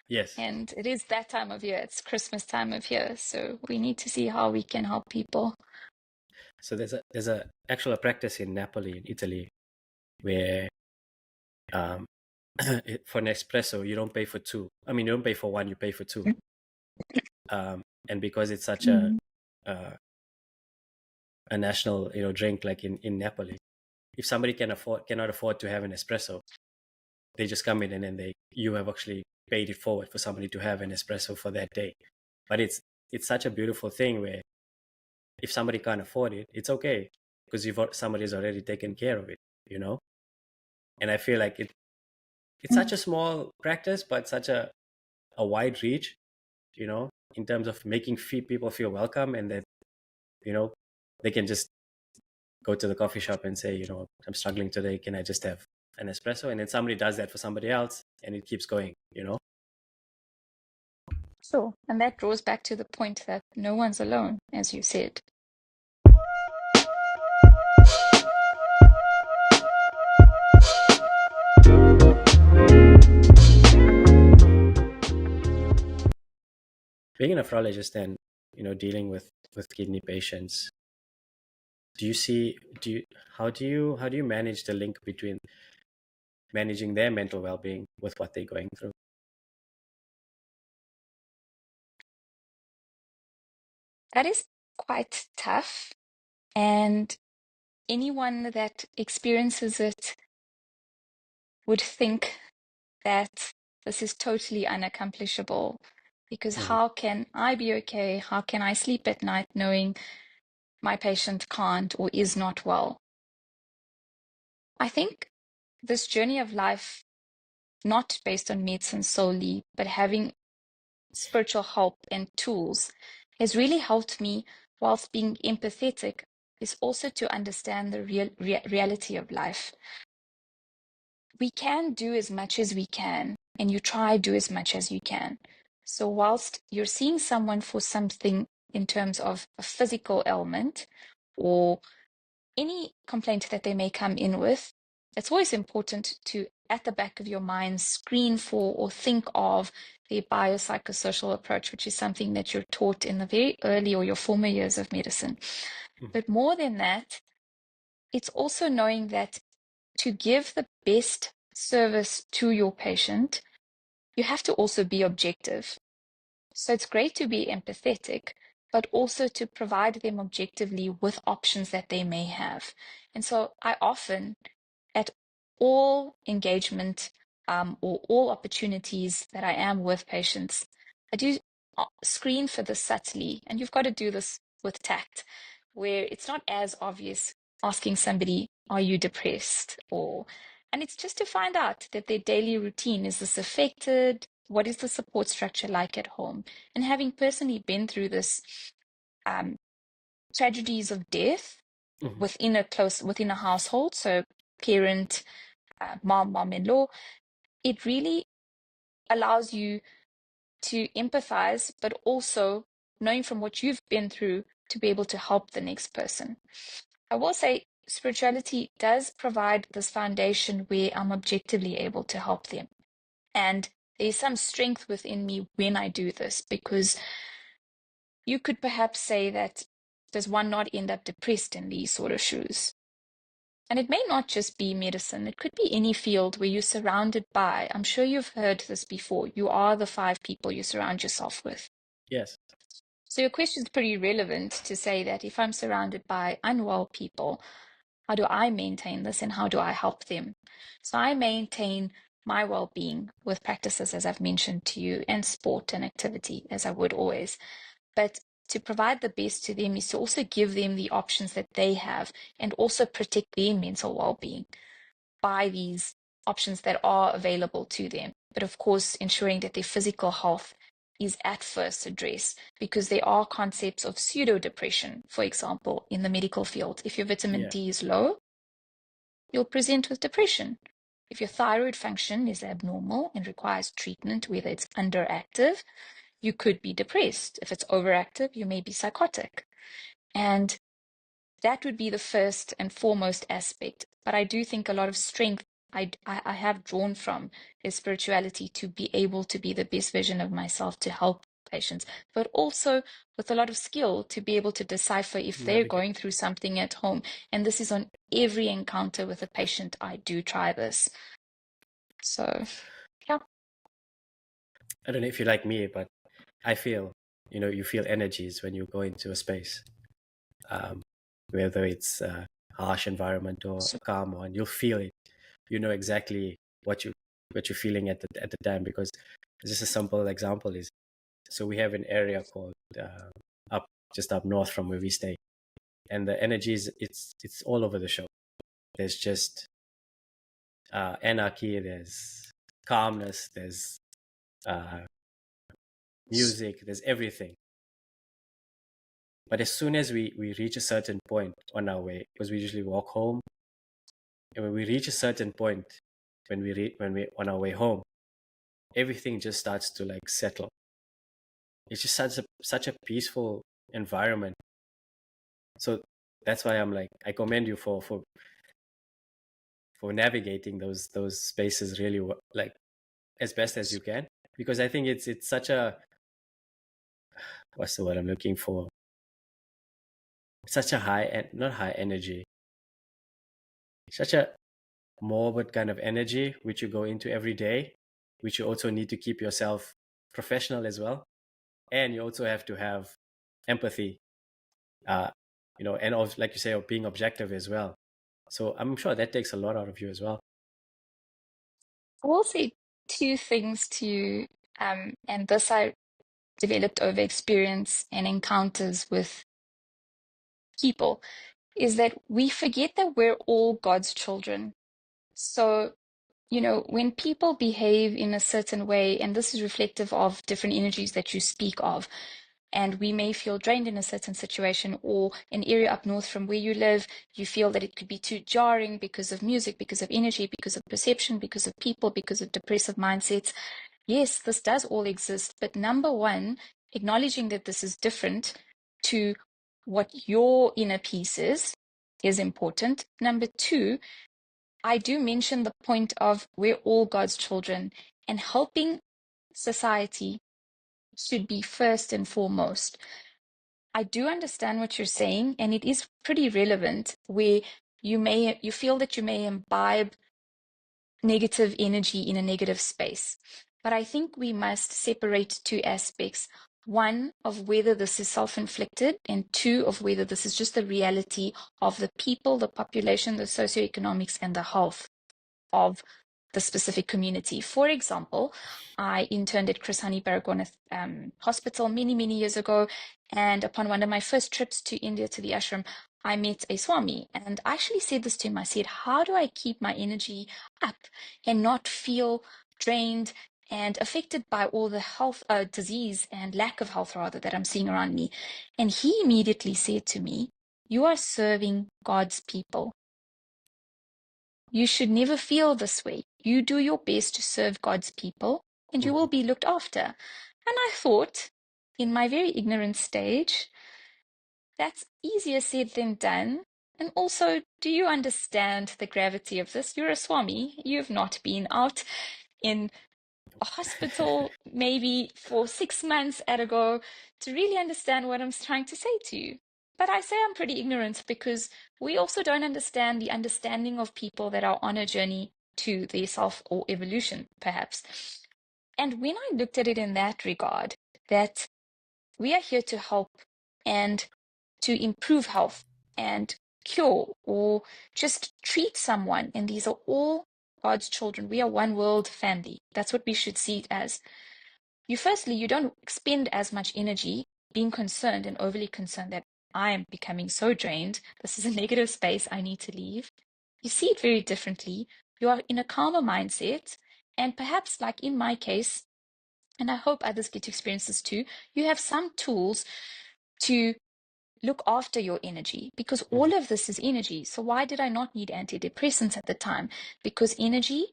Yes. And it is that time of year. It's Christmas time of year. So we need to see how we can help people. So there's a actual practice in Napoli, in Italy, where um, for Nespresso you don't pay for two. I mean, you don't pay for one, you pay for two. And because it's such Mm. uh, a national drink, like in Napoli, if somebody cannot afford to have an espresso, they just come in and then you have actually paid it forward for somebody to have an espresso for that day. But it's such a beautiful thing where if somebody can't afford it, it's okay, because somebody's already taken care of it. And I feel like it's such a small practice, but such a wide reach, in terms of making people feel welcome, and that, they can just go to the coffee shop and say, I'm struggling today. Can I just have an espresso? And then somebody does that for somebody else, and it keeps going. Sure. And that draws back to the point that no one's alone, as you said. Being a nephrologist and, dealing with kidney patients, do you see, how do you manage the link between managing their mental well-being with what they're going through? That is quite tough. And anyone that experiences it would think that this is totally unaccomplishable, because Mhm. how can I be okay? How can I sleep at night knowing my patient can't or is not well? I think this journey of life, not based on medicine solely, but having spiritual help and tools, has really helped me, whilst being empathetic, is also to understand the reality of life. We can do as much as we can, and you try do as much as you can. So whilst you're seeing someone for something in terms of a physical ailment or any complaint that they may come in with, it's always important to, at the back of your mind, screen for or think of the biopsychosocial approach, which is something that you're taught in the very early or your former years of medicine. Mhm. But more than that, it's also knowing that to give the best service to your patient, you have to also be objective. So it's great to be empathetic, but also to provide them objectively with options that they may have. And so I often, at all engagement or all opportunities that I am with patients, I do screen for this subtly, and you've got to do this with tact, where it's not as obvious asking somebody, are you depressed? And it's just to find out that their daily routine, is this affected? What is the support structure like at home? And having personally been through this tragedies of death Mhm. within a household, so parent, mom-in-law, it really allows you to empathize, but also knowing from what you've been through to be able to help the next person. I will say spirituality does provide this foundation where I'm objectively able to help them. And there's some strength within me when I do this, because you could perhaps say that, does one not end up depressed in these sort of shoes? And it may not just be medicine, it could be any field where you're surrounded by, I'm sure you've heard this before, you are the 5 people you surround yourself with. Yes. So your question is pretty relevant to say that if I'm surrounded by unwell people, how do I maintain this and how do I help them? So I maintain my well-being with practices, as I've mentioned to you, and sport and activity, as I would always. But to provide the best to them is to also give them the options that they have and also protect their mental well-being by these options that are available to them. But of course, ensuring that their physical health is at first addressed, because there are concepts of pseudo depression, for example, in the medical field. If your vitamin Yeah. D is low, you'll present with depression. If your thyroid function is abnormal and requires treatment, whether it's underactive, you could be depressed. If it's overactive, you may be psychotic. And that would be the first and foremost aspect. But I do think a lot of strength I have drawn from is spirituality, to be able to be the best version of myself to help patients, but also with a lot of skill to be able to decipher if they're Navigate. going through something at home. And this is on every encounter with a patient. I do try this. So, yeah. I don't know if you're like me, but I feel, you feel energies when you go into a space, um, whether it's a harsh environment or So, a calm one. You'll feel it. You know exactly what you're feeling at the time, because just a simple example is, so we have an area called up just up north from where we stay, and the energies, it's all over the show. There's just anarchy, there's calmness, there's uh, music, there's everything. But as soon as we reach a certain point on our way, because we usually walk home, and when we reach a certain point, when we on our way home, everything just starts to like settle. It's just such a peaceful environment. So that's why I'm like, I commend you for navigating those spaces really like as best as you can, because I think it's such a, what's the word I'm looking for, such a high and not high energy, such a morbid kind of energy which you go into every day, which you also need to keep yourself professional as well, and you also have to have empathy, uh and also, like you say, of being objective as well. So I'm sure that takes a lot out of you as well. I will say two things to you, and this I developed over experience and encounters with people, is that we forget that we're all God's children. So, when people behave in a certain way, and this is reflective of different energies that you speak of, and we may feel drained in a certain situation, or an area up north from where you live, you feel that it could be too jarring because of music, because of energy, because of perception, because of people, because of depressive mindsets. Yes, this does all exist, but number one, acknowledging that this is different to what your inner peace is important. Number two, I do mention the point of we're all God's children, and helping society should be first and foremost. I do understand what you're saying, and it is pretty relevant where you feel that you may imbibe negative energy in a negative space. But I think we must separate two aspects. One, of whether this is self-inflicted, and two, of whether this is just the reality of the people, the population, the socioeconomics, and the health of the specific community. For example, I interned at Chris Hani Baragwanath Hospital many, many years ago. And upon one of my first trips to India, to the ashram, I met a Swami. And I actually said this to him. I said, how do I keep my energy up and not feel drained and affected by all the health, disease and lack of health, rather, that I'm seeing around me? And he immediately said to me, you are serving God's people. You should never feel this way. You do your best to serve God's people, and you will be looked after. And I thought, in my very ignorant stage, that's easier said than done. And also, do you understand the gravity of this? You're a Swami. You've not been out in a hospital maybe for 6 months at a go to really understand what I'm trying to say to you. But I say I'm pretty ignorant because we also don't understand the understanding of people that are on a journey to their self or evolution, perhaps. And when I looked at it in that regard, that we are here to help and to improve health and cure or just treat someone, and these are all God's children. We are one world family. That's what we should see it as. You don't expend as much energy being concerned and overly concerned that I am becoming so drained. This is a negative space. I need to leave. You see it very differently. You are in a calmer mindset. And perhaps, like in my case, and I hope others get to experience this too, you have some tools to look after your energy, because all of this is energy. So why did I not need antidepressants at the time? Because energy,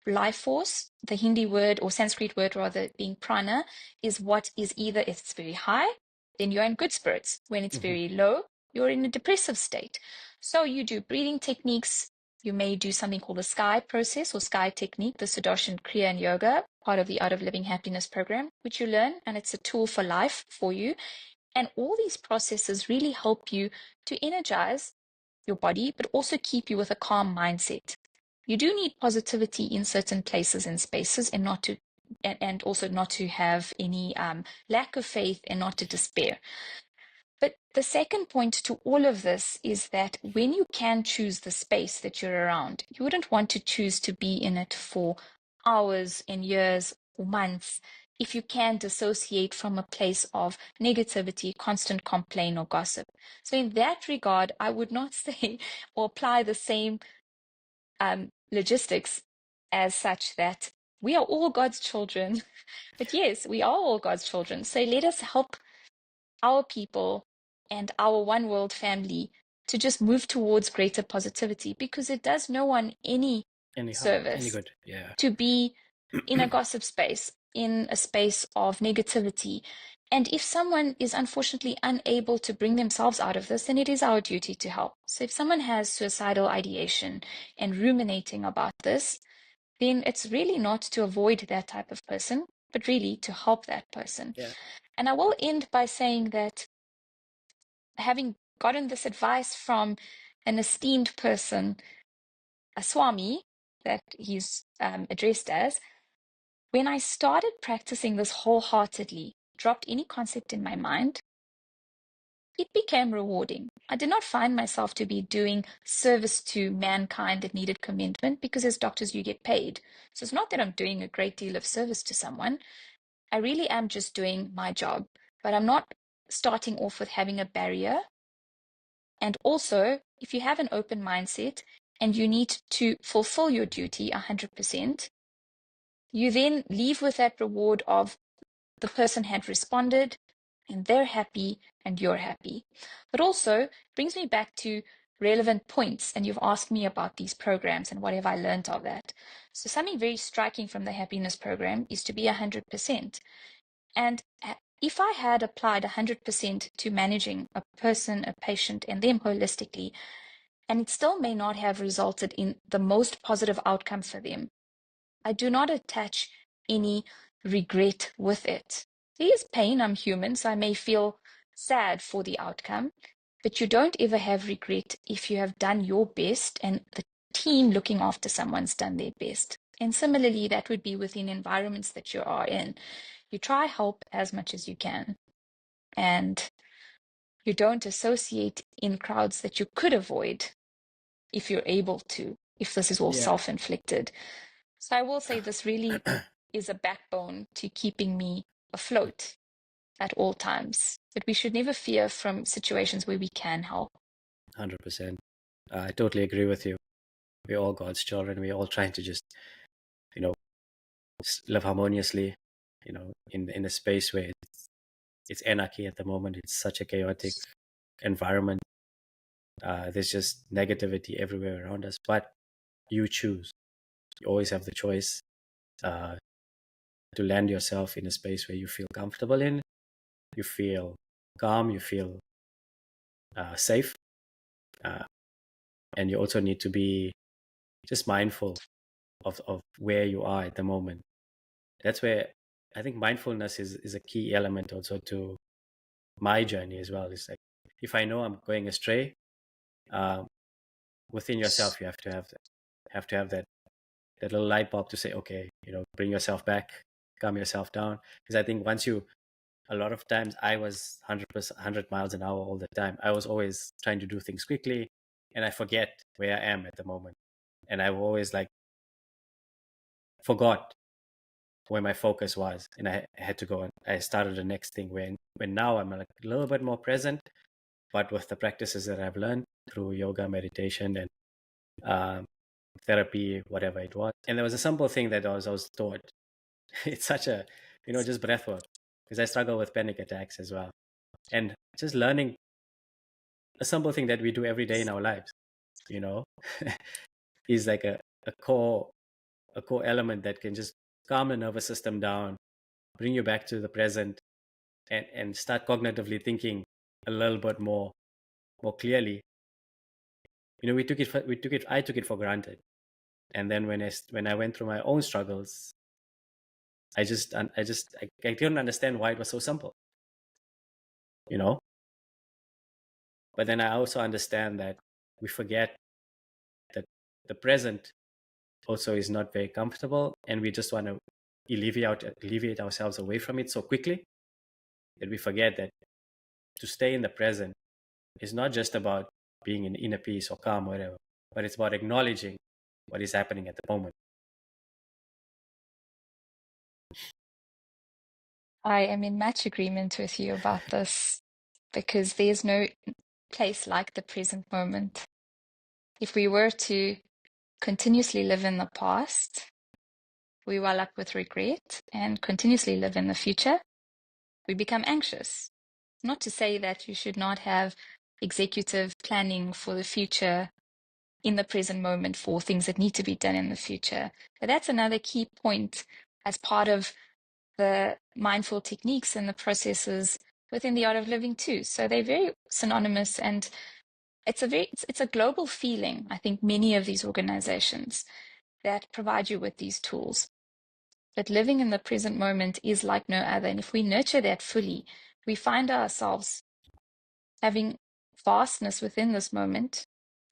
life force, the Hindi word or Sanskrit word rather being prana, is what is either, if it's very high, then you're in good spirits. When it's very low, you're in a depressive state. So you do breathing techniques. You may do something called the sky process or sky technique, the Sudarshan Kriya and Yoga, part of the Art of Living Happiness program, which you learn, and it's a tool for life for you. And all these processes really help you to energize your body, but also keep you with a calm mindset. You do need positivity in certain places and spaces, and not to, and also not to have any lack of faith and not to despair. But the second point to all of this is that when you can choose the space that you're around, you wouldn't want to choose to be in it for hours and years or months if you can dissociate from a place of negativity, constant complaint, or gossip. So in that regard, I would not say or apply the same logistics as such that We are all God's children. But yes, we are all God's children. So let us help our people and our one world family to just move towards greater positivity, because it does no one any Any harm, any service good. Yeah. to be in a gossip space, in a space of negativity. And if someone is unfortunately unable to bring themselves out of this, then it is our duty to help. So if someone has suicidal ideation and ruminating about this, then it's really not to avoid that type of person, but really to help that person. Yeah. And I will end by saying that, having gotten this advice from an esteemed person, a Swami, that he's addressed as, when I started practicing this wholeheartedly, dropped any concept in my mind, it became rewarding. I did not find myself to be doing service to mankind that needed commendation, because as doctors, you get paid. So it's not that I'm doing a great deal of service to someone. I really am just doing my job, but I'm not starting off with having a barrier. And also, if you have an open mindset and you need to fulfill your duty 100%, you then leave with that reward of the person had responded and they're happy and you're happy. But also brings me back to relevant points. And you've asked me about these programs and what have I learned of that. So something very striking from the happiness program is to be 100%. And if I had applied 100% to managing a person, a patient, and them holistically, and it still may not have resulted in the most positive outcome for them, I do not attach any regret with it. There is pain, I'm human, so I may feel sad for the outcome, but you don't ever have regret if you have done your best and the team looking after someone's done their best. And similarly, that would be within environments that you are in. You try help as much as you can, and you don't associate in crowds that you could avoid if you're able to, if this is all Yeah. self-inflicted. So I will say this really is a backbone to keeping me afloat at all times. But we should never fear from situations where we can help. 100%. I totally agree with you. We're all God's children. We're all trying to just, you know, live harmoniously, in a space where it's anarchy at the moment. It's such a chaotic environment. There's just negativity everywhere around us, but you choose. You always have the choice uh, to land yourself in a space where you feel comfortable in, you feel calm, you feel safe, uh, and you also need to be just mindful of where you are at the moment. That's where I think mindfulness is a key element also to my journey as well. It's like, if I know I'm going astray, um, within yourself you have to have that little light bulb to say, okay, bring yourself back, calm yourself down. Because I think a lot of times I was 100 miles an hour all the time. I was always trying to do things quickly, and I forget where I am at the moment. And I've always forgot where my focus was, and I had to go and I started the next thing. When now I'm a little bit more present, but with the practices that I've learned through yoga, meditation, and therapy, whatever it was. And there was a simple thing that I was taught. It's such a, just breath work, because I struggle with panic attacks as well. And just learning a simple thing that we do every day in our lives, is like a core element that can just calm the nervous system down, bring you back to the present, and start cognitively thinking a little bit more clearly. I took it for granted. And then when I went through my own struggles, I couldn't understand why it was so simple, you know. But then I also understand that we forget that the present also is not very comfortable, and we just want to alleviate ourselves away from it so quickly that we forget that to stay in the present is not just about being in inner peace or calm or whatever, but it's about acknowledging what is happening at the moment. I am in much agreement with you about this, because there's no place like the present moment. If we were to continuously live in the past, we well up with regret and continuously live in the future, we become anxious. Not to say that you should not have executive planning for the future in the present moment for things that need to be done in the future. But that's another key point as part of the mindful techniques and the processes within the art of living too. So they're very synonymous, and it's a global feeling. I think many of these organizations that provide you with these tools. But living in the present moment is like no other. And if we nurture that fully, we find ourselves having vastness within this moment.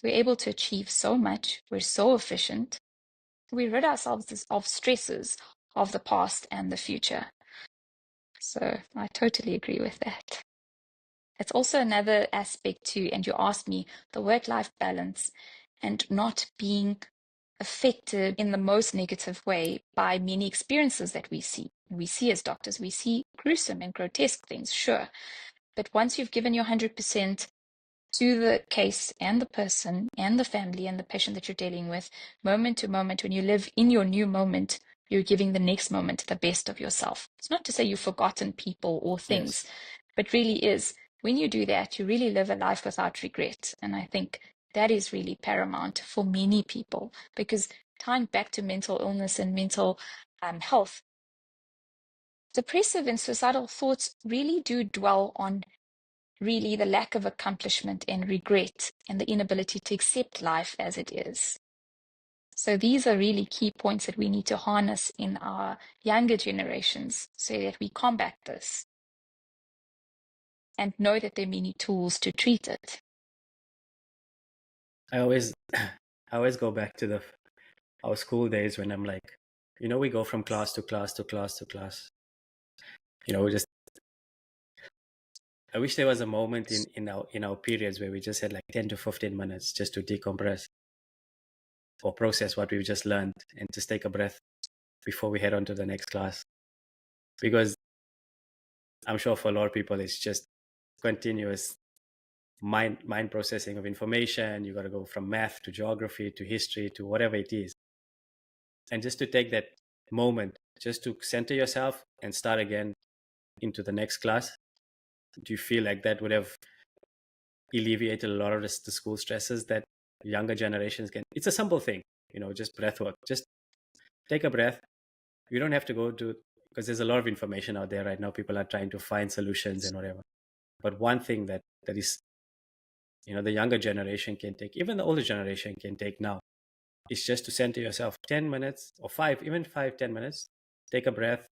We're able to achieve so much. We're so efficient. We rid ourselves of stresses of the past and the future. So I totally agree with that. It's also another aspect too, and you asked me, the work-life balance and not being affected in the most negative way by many experiences that we see. We see as doctors, we see gruesome and grotesque things, sure. But once you've given your 100% to the case and the person and the family and the patient that you're dealing with, moment to moment, when you live in your new moment, you're giving the next moment the best of yourself. It's not to say you've forgotten people or things, Yes. but really is when you do that, you really live a life without regret. And I think that is really paramount for many people, because tying back to mental illness and mental health, depressive and suicidal thoughts really do dwell on really the lack of accomplishment and regret and the inability to accept life as it is. So these are really key points that we need to harness in our younger generations so that we combat this and know that there are many tools to treat it. I always I always go back to our school days when I'm like, we go from class to class to class to class. We just I wish there was a moment in our periods where we just had like 10 to 15 minutes just to decompress or process what we've just learned and just take a breath before we head on to the next class. Because I'm sure for a lot of people it's just continuous mind processing of information. You got to go from math to geography to history to whatever it is. And just to take that moment just to center yourself and start again into the next class, do you feel like that would have alleviated a lot of the school stresses that younger generations can? It's a simple thing, just breath work. Just take a breath. You don't have to go to, because there's a lot of information out there right now. People are trying to find solutions and whatever. But one thing that is, the younger generation can take, even the older generation can take now, is just to center yourself 10 minutes or 10 minutes, take a breath,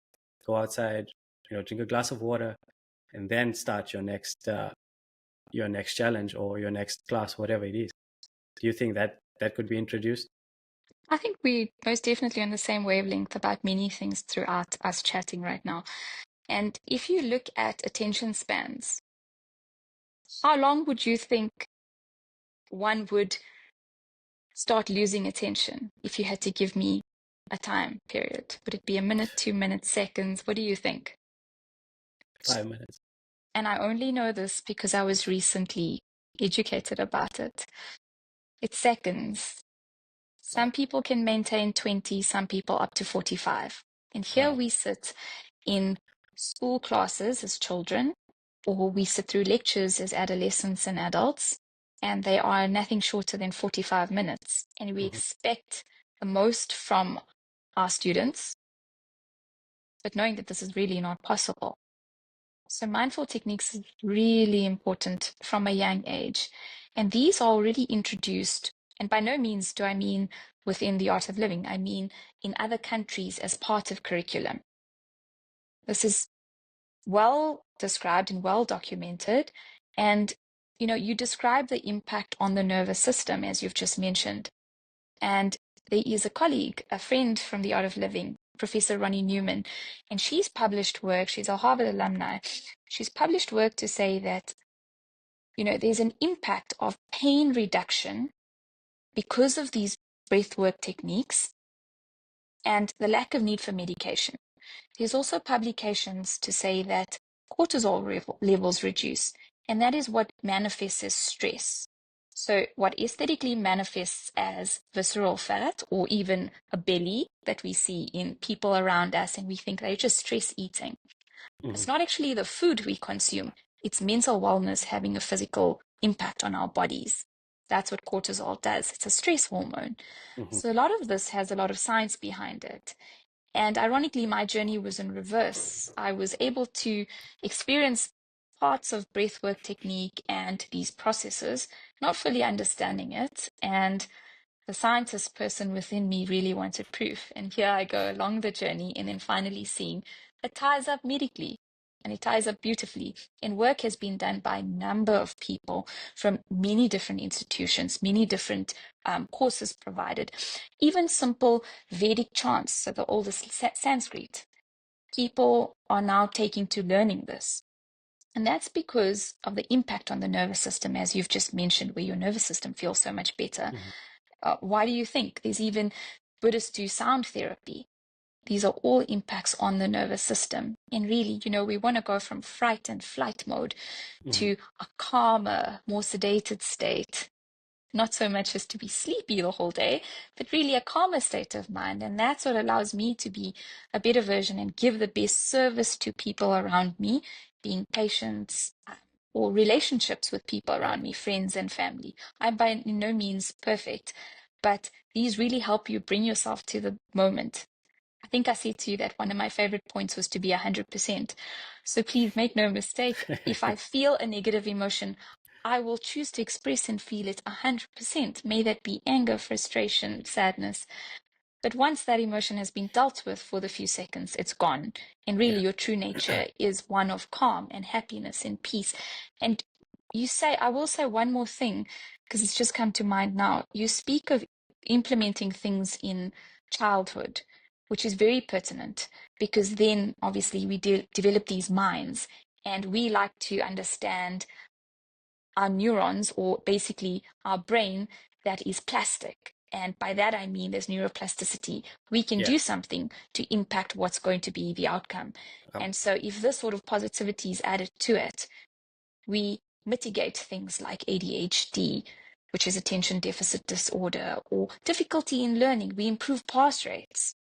go outside, drink a glass of water, and then start your next challenge or your next class, whatever it is. Do you think that could be introduced? I think we're most definitely on the same wavelength about many things throughout us chatting right now. And if you look at attention spans, how long would you think one would start losing attention if you had to give me a time period? Would it be a minute, 2 minutes, seconds? What do you think? 5 minutes. And I only know this because I was recently educated about it. It's seconds. Some Wow. people can maintain 20, some people up to 45. And here Wow. we sit in school classes as children, or we sit through lectures as adolescents and adults, and they are nothing shorter than 45 minutes. And we Mhm. expect the most from our students, but knowing that this is really not possible. So mindful techniques is really important from a young age. And these are already introduced, and by no means do I mean within the art of living, I mean in other countries as part of curriculum. This is well described and well documented. And, you describe the impact on the nervous system, as you've just mentioned. And there is a colleague, a friend from the art of living, Professor Ronnie Newman, and she's published work. She's a Harvard alumni. She's published work to say that, there's an impact of pain reduction because of these breathwork techniques and the lack of need for medication. There's also publications to say that cortisol levels reduce, and that is what manifests as stress. So what aesthetically manifests as visceral fat or even a belly that we see in people around us and we think they're just stress eating. It's not actually the food we consume, it's mental wellness having a physical impact on our bodies. That's what cortisol does. It's a stress hormone. Mm-hmm. So a lot of this has a lot of science behind it. And ironically, my journey was in reverse. I was able to experience parts of breathwork technique and these processes, not fully understanding it. And the scientist person within me really wanted proof. And here I go along the journey and then finally seeing it ties up medically and it ties up beautifully. And work has been done by a number of people from many different institutions, many different courses provided, even simple Vedic chants, so the oldest Sanskrit. People are now taking to learning this. And that's because of the impact on the nervous system, as you've just mentioned, where your nervous system feels so much better. Why do you think? There's even Buddhists do sound therapy. These are all impacts on the nervous system. And really, we want to go from fright and flight mode to a calmer, more sedated state. Not so much as to be sleepy the whole day, but really a calmer state of mind. And that's what allows me to be a better version and give the best service to people around me, being patients or relationships with people around me, friends and family. I'm by no means perfect, but these really help you bring yourself to the moment. I think I said to you that one of my favorite points was to be 100%. So please make no mistake, if I feel a negative emotion, I will choose to express and feel it 100%. May that be anger, frustration, sadness. But once that emotion has been dealt with for the few seconds, it's gone. And really, your true nature is one of calm and happiness and peace. And I will say one more thing, because it's just come to mind now. You speak of implementing things in childhood, which is very pertinent, because then obviously we develop these minds and we like to understand our neurons, or basically our brain, that is plastic. And by that, I mean there's neuroplasticity. We can do something to impact what's going to be the outcome. And so if this sort of positivity is added to it, we mitigate things like ADHD, which is attention deficit disorder, or difficulty in learning. We improve pass rates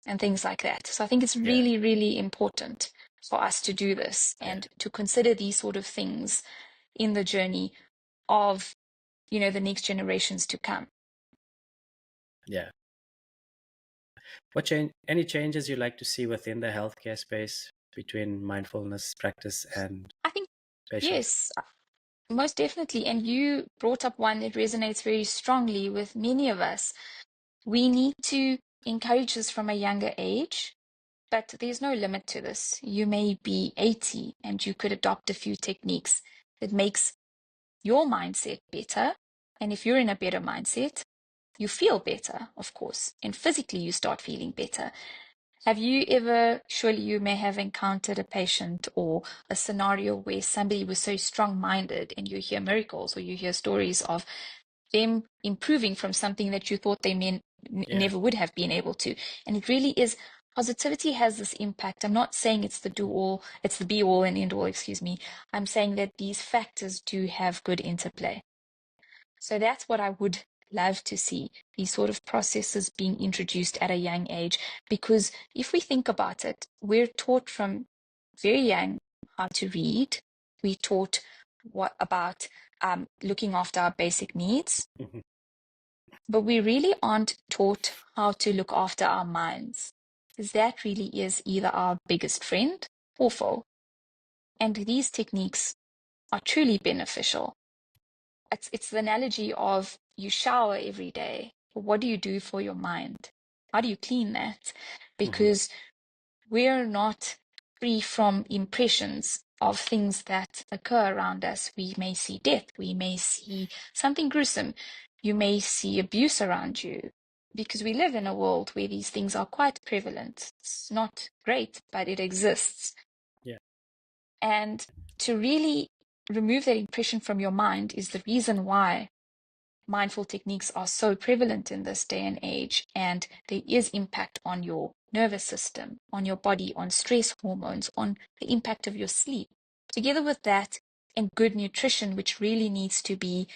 and things like that. So I think it's really, really important for us to do this and to consider these sort of things in the journey of the next generations to come. Yeah. Any changes you'd like to see within the healthcare space between mindfulness practice and I think patients? yes, most definitely. And you brought up one that resonates very strongly with many of us. We need to encourage this from a younger age, but there's no limit to this. You may be 80 and you could adopt a few techniques that makes your mindset better. And if you're in a better mindset, you feel better, of course, and physically you start feeling better. Have you ever, surely you may have encountered a patient or a scenario where somebody was so strong-minded and you hear miracles or you hear stories of them improving from something that you thought they never would have been able to. And it really is, positivity has this impact. I'm not saying it's the it's the be all and end all, excuse me. I'm saying that these factors do have good interplay. So that's what I would love to see, these sort of processes being introduced at a young age. Because if we think about it, we're taught from very young how to read. We're taught what about looking after our basic needs. But we really aren't taught how to look after our minds, because that really is either our biggest friend or foe. And these techniques are truly beneficial. It's the analogy of you shower every day. What do you do for your mind? How do you clean that? Because we're not free from impressions of things that occur around us. We may see death. We may see something gruesome. You may see abuse around you, because we live in a world where these things are quite prevalent. It's not great, but it exists. Yeah. And to really remove that impression from your mind is the reason why mindful techniques are so prevalent in this day and age, and there is impact on your nervous system, on your body, on stress hormones, on the impact of your sleep. Together with that and good nutrition, which really needs to be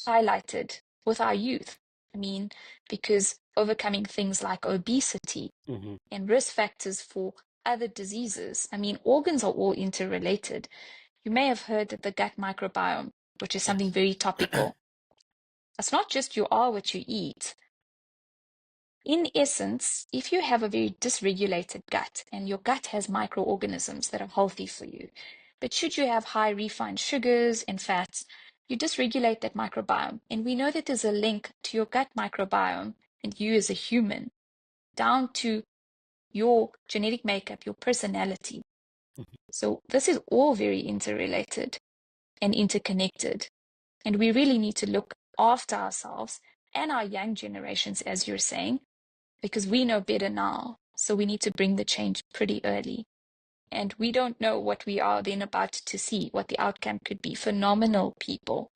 highlighted with our youth. I mean, because overcoming things like obesity and risk factors for other diseases, I mean, organs are all interrelated. You may have heard that the gut microbiome, which is something Yes. very topical, it's not just you are what you eat. In essence, if you have a very dysregulated gut and your gut has microorganisms that are healthy for you, but should you have high refined sugars and fats, you dysregulate that microbiome. And we know that there's a link to your gut microbiome and you as a human down to your genetic makeup, your personality. So this is all very interrelated and interconnected. And we really need to look after ourselves and our young generations, as you're saying, because we know better now. So we need to bring the change pretty early. And we don't know what we are then about to see, what the outcome could be. Phenomenal people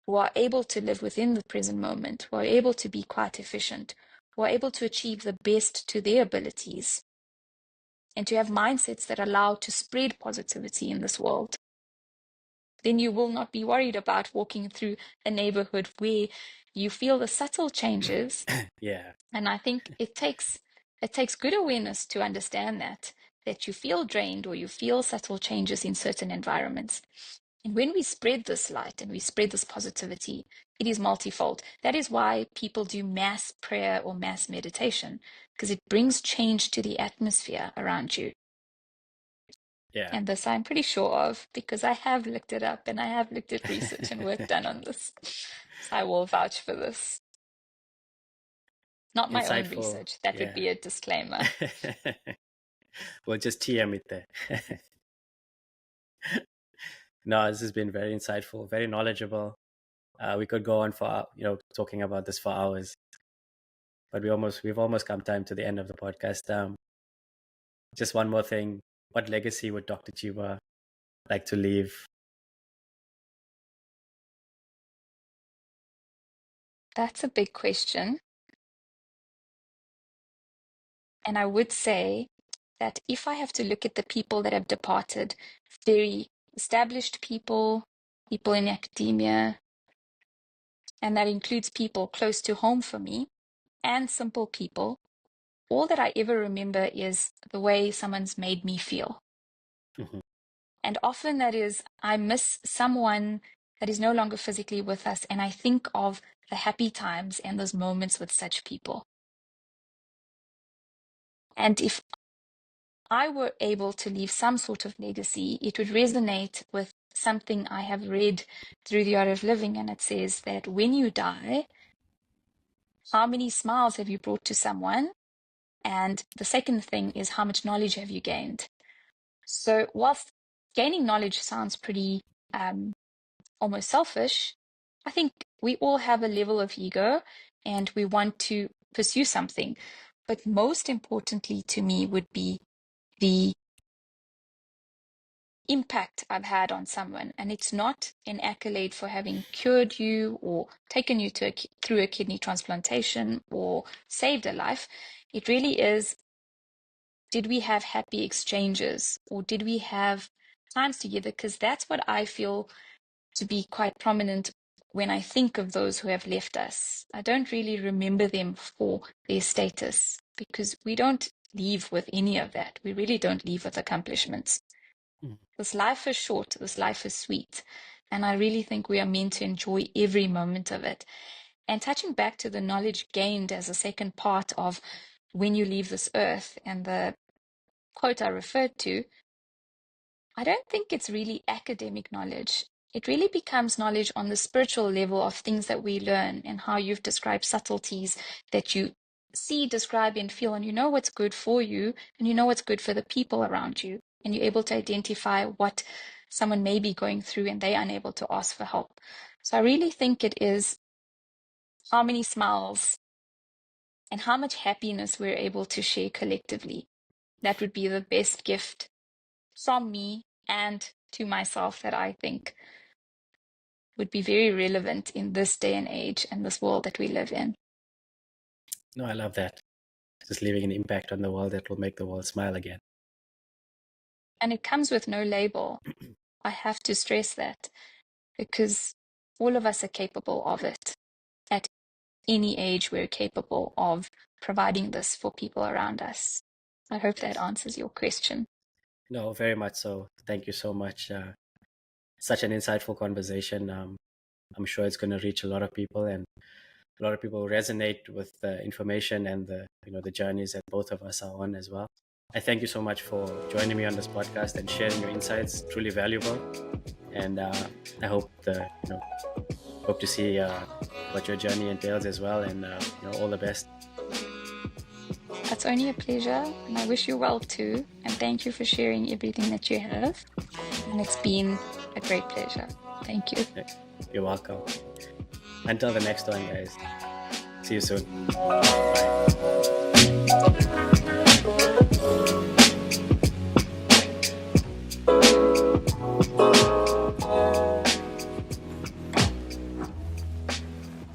who are able to live within the present moment, who are able to be quite efficient, who are able to achieve the best to their abilities, and to have mindsets that allow to spread positivity in this world. Then you will not be worried about walking through a neighborhood where you feel the subtle changes. Yeah. And I think it takes good awareness to understand that you feel drained or you feel subtle changes in certain environments. And when we spread this light and we spread this positivity, it is multifold. That is why people do mass prayer or mass meditation, because it brings change to the atmosphere around you. Yeah. And this I'm pretty sure of because I have looked it up and I have looked at research and work done on this. So I will vouch for this. Not my own Insightful. research. That would Yeah. be a disclaimer. We'll just TM it there. No, this has been very insightful, very knowledgeable. We could go on for talking about this for hours, but we've almost come time to the end of the podcast. Just one more thing: what legacy would Dr. Chiba like to leave? That's a big question. And I would say that if I have to look at the people that have departed, very established people, people in academia, and that includes people close to home for me, and simple people, all that I ever remember is the way someone's made me feel. Mhm. And often that is, I miss someone that is no longer physically with us, and I think of the happy times and those moments with such people. And if I were able to leave some sort of legacy, it would resonate with something I have read through The Art of Living, and it says that when you die, how many smiles have you brought to someone? And the second thing is, how much knowledge have you gained? So whilst gaining knowledge sounds pretty almost selfish, I think we all have a level of ego and we want to pursue something. But most importantly to me would be the impact I've had on someone. And it's not an accolade for having cured you or taken you through a kidney transplantation or saved a life. It really is, did we have happy exchanges or did we have times together? Because that's what I feel to be quite prominent when I think of those who have left us. I don't really remember them for their status because we don't leave with any of that. We really don't leave with accomplishments. This life is short, this life is sweet, and I really think we are meant to enjoy every moment of it. And touching back to the knowledge gained as a second part of when you leave this earth and the quote I referred to, I don't think it's really academic knowledge. It really becomes knowledge on the spiritual level of things that we learn and how you've described subtleties that you see, describe, and feel, and you know what's good for you, and you know what's good for the people around you, and you're able to identify what someone may be going through and they're unable to ask for help. So I really think it is how many smiles and how much happiness we're able to share collectively. That would be the best gift from me and to myself that I think would be very relevant in this day and age and this world that we live in. No, I love that. Just leaving an impact on the world that will make the world smile again. And it comes with no label. I have to stress that because all of us are capable of it. At any age, we're capable of providing this for people around us. I hope that Yes. answers your question. No, very much so. Thank you so much. Such an insightful conversation. I'm sure it's going to reach a lot of people, and a lot of people resonate with the information and the journeys that both of us are on as well. I thank you so much for joining me on this podcast and sharing your insights. Truly valuable, and I hope hope to see what your journey entails as well, and all the best. That's only a pleasure, and I wish you well too. And thank you for sharing everything that you have. And it's been a great pleasure. Thank you. You're welcome. Until the next one, guys. See you soon. Bye.